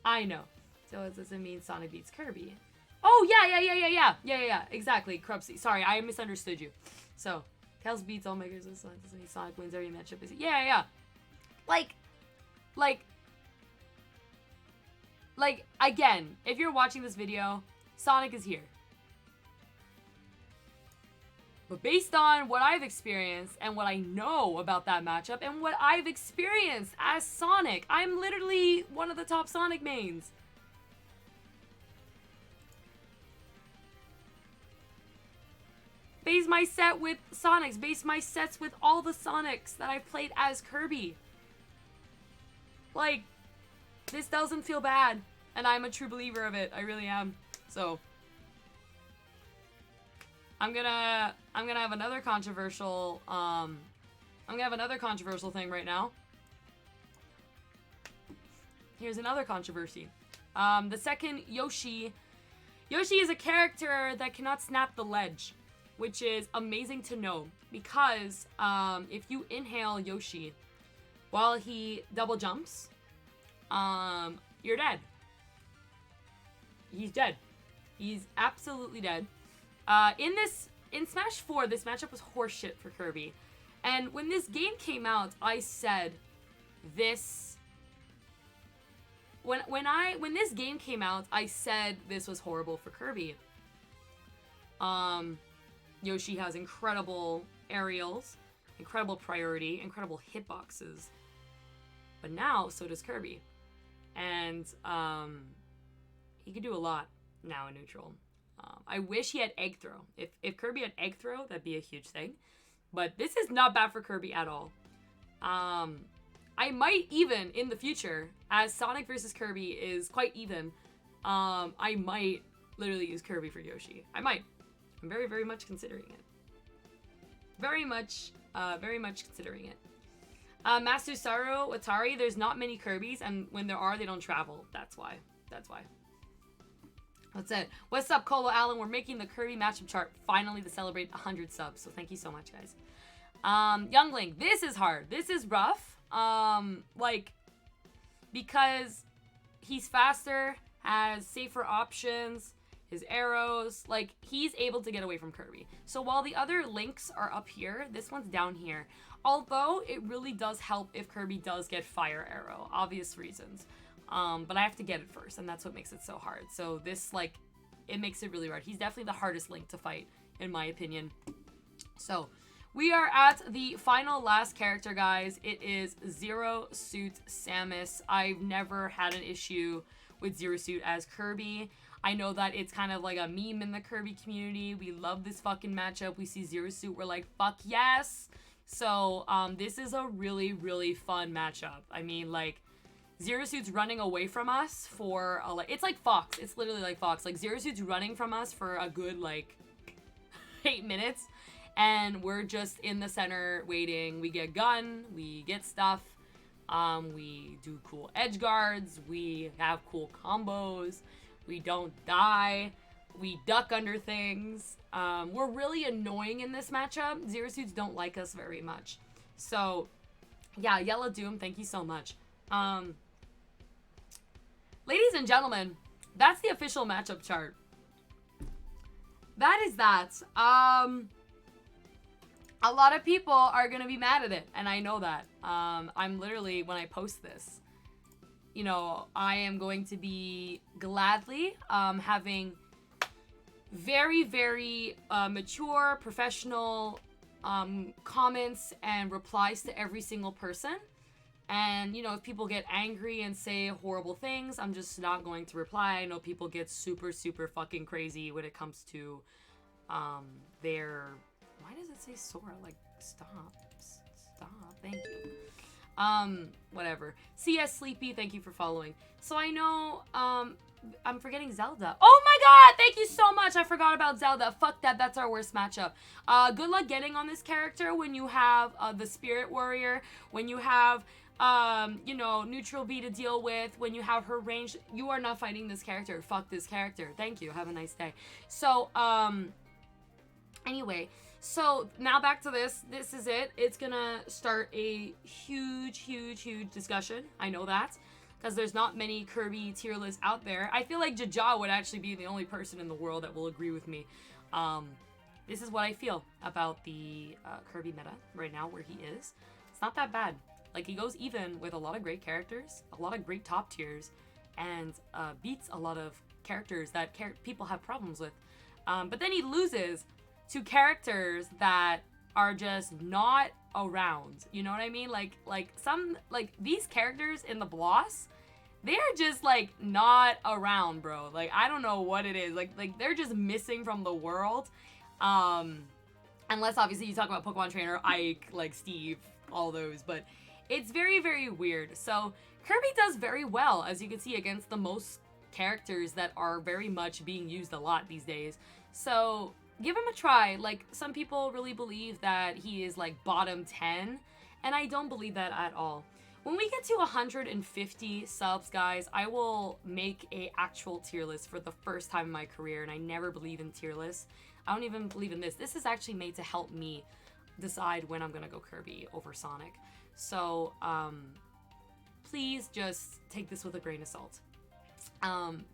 I know. So it doesn't mean Sonic beats Kirby. Oh yeah, exactly, Krubsy. Sorry, I misunderstood you. So, Tails beats Omega, so Sonic doesn't mean Sonic wins every matchup. Yeah. Like, again, if you're watching this video, Sonic is here. But based on what I've experienced and what I know about that matchup and what I've experienced as Sonic, I'm literally one of the top Sonic mains. Base my set with Sonics. Base my sets with all the Sonics that I've played as Kirby. Like, this doesn't feel bad. And I'm a true believer of it. I really am. So, I'm gonna have another controversial, thing right now. Here's another controversy. The second, Yoshi. Yoshi is a character that cannot snap the ledge, which is amazing to know because if you inhale Yoshi while he double jumps, you're dead. He's dead. He's absolutely dead. In Smash 4, this matchup was horseshit for Kirby. And when this game came out, I said this. When this game came out, I said this was horrible for Kirby. Yoshi has incredible aerials, incredible priority, incredible hitboxes. But now, so does Kirby. And he can do a lot now in neutral. I wish he had egg throw. If Kirby had egg throw, that'd be a huge thing. But this is not bad for Kirby at all. I might even, in the future, as Sonic versus Kirby is quite even, I might literally use Kirby for Yoshi. I might. I'm very, very much considering it. Very much considering it. Master Saru Watari, there's not many Kirbys, and when there are, they don't travel. That's why. That's it. What's up, Colo Allen? We're making the Kirby matchup chart finally to celebrate 100 subs, so thank you so much, guys. Youngling, this is hard. This is rough. Like, because he's faster, has safer options, his arrows, like, he's able to get away from Kirby. So while the other links are up here, this one's down here. Although, it really does help if Kirby does get Fire Arrow, obvious reasons. But I have to get it first, and that's what makes it so hard. So this, like, it makes it really hard. He's definitely the hardest link to fight, in my opinion. So, we are at the final last character, guys. It is Zero Suit Samus. I've never had an issue with Zero Suit as Kirby. I know that it's kind of like a meme in the Kirby community. We love this fucking matchup. We see Zero Suit, we're like, fuck yes! So, this is a really, really fun matchup. I mean, like, Zero Suit's running away from us for, it's like Fox. It's literally like Fox. Like, Zero Suit's running from us for a good, like, 8 minutes. And we're just in the center waiting. We get gun, we get stuff, we do cool edge guards, we have cool combos, we don't die, we duck under things. We're really annoying in this matchup. Zero Suits don't like us very much. So, yeah, Yellow Doom, thank you so much. Ladies and gentlemen, that's the official matchup chart. That is that. A lot of people are going to be mad at it, and I know that. I'm literally, when I post this, you know, I am going to be gladly having very, very mature, professional comments and replies to every single person. And, you know, if people get angry and say horrible things, I'm just not going to reply. I know people get super, super fucking crazy when it comes to their... Why does it say Sora? Like, stop. Stop. Thank you. Whatever. CS Sleepy, thank you for following. So I know, I'm forgetting Zelda. Oh my god! Thank you so much! I forgot about Zelda. Fuck that. That's our worst matchup. Good luck getting on this character when you have the Spirit Warrior, when you have, you know, Neutral B to deal with, when you have her range. You are not fighting this character. Fuck this character. Thank you. Have a nice day. So, anyway... So, now back to this. This is it. It's gonna start a huge, huge, huge discussion. I know that. Because there's not many Kirby tier lists out there. I feel like Jaja would actually be the only person in the world that will agree with me. This is what I feel about the Kirby meta right now, where he is. It's not that bad. Like, he goes even with a lot of great characters, a lot of great top tiers, and beats a lot of characters that people have problems with. But then he loses to characters that are just not around. You know what I mean? Like these characters in the boss, they are just like not around, bro. Like, I don't know what it is. Like they're just missing from the world. Unless obviously you talk about Pokemon Trainer, Ike, like Steve, all those, but it's very, very weird. So Kirby does very well, as you can see, against the most characters that are very much being used a lot these days. So give him a try. Like, some people really believe that he is like bottom 10, and I don't believe that at all. When we get to 150 subs, guys, I will make a actual tier list for the first time in my career, and I never believe in tier lists. I don't even believe in this. This is actually made to help me decide when I'm gonna go Kirby over Sonic. So, please just take this with a grain of salt.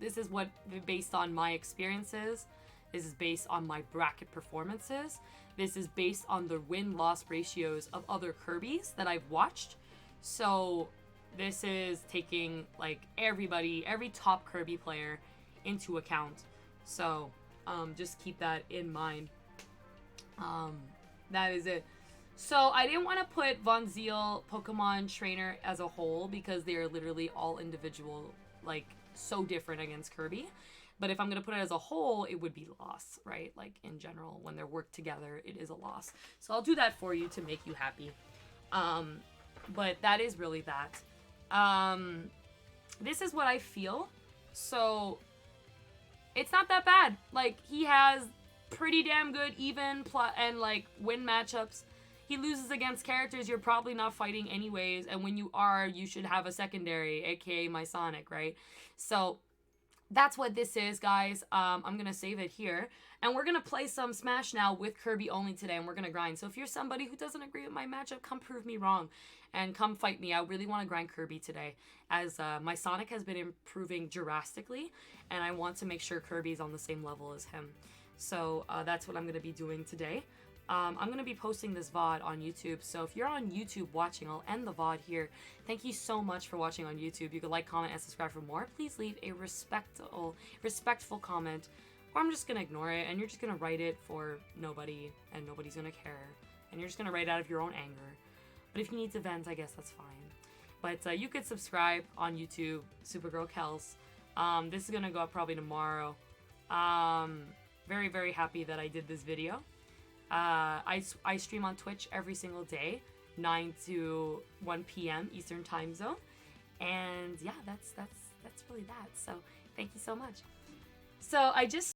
This is what, based on my experiences. This is based on my bracket performances. This is based on the win-loss ratios of other Kirbys that I've watched. So this is taking like everybody, every top Kirby player into account. So just keep that in mind. That is it. So I didn't want to put Von Ziel Pokemon Trainer as a whole because they are literally all individual, like so different against Kirby. But if I'm going to put it as a whole, it would be loss, right? Like, in general, when they're worked together, it is a loss. So I'll do that for you to make you happy. But that is really that. This is what I feel. So, it's not that bad. Like, he has pretty damn good even and, like, win matchups. He loses against characters you're probably not fighting anyways. And when you are, you should have a secondary, aka my Sonic, right? So... that's what this is, guys. I'm gonna save it here, and we're gonna play some Smash now with Kirby only today, and we're gonna grind. So if you're somebody who doesn't agree with my matchup, come prove me wrong and come fight me. I really want to grind Kirby today, as my Sonic has been improving drastically, and I want to make sure Kirby's on the same level as him. So that's what I'm gonna be doing today. I'm going to be posting this VOD on YouTube, so if you're on YouTube watching, I'll end the VOD here. Thank you so much for watching on YouTube. You can like, comment, and subscribe for more. Please leave a respectful comment, or I'm just going to ignore it, and you're just going to write it for nobody, and nobody's going to care, and you're just going to write out of your own anger. But if you need to vent, I guess that's fine. But you could subscribe on YouTube, SuperGirlKels. This is going to go up probably tomorrow. Very, very happy that I did this video. I stream on Twitch every single day, 9 to 1 p.m. Eastern Time Zone, and yeah, that's really that. So thank you so much. So I just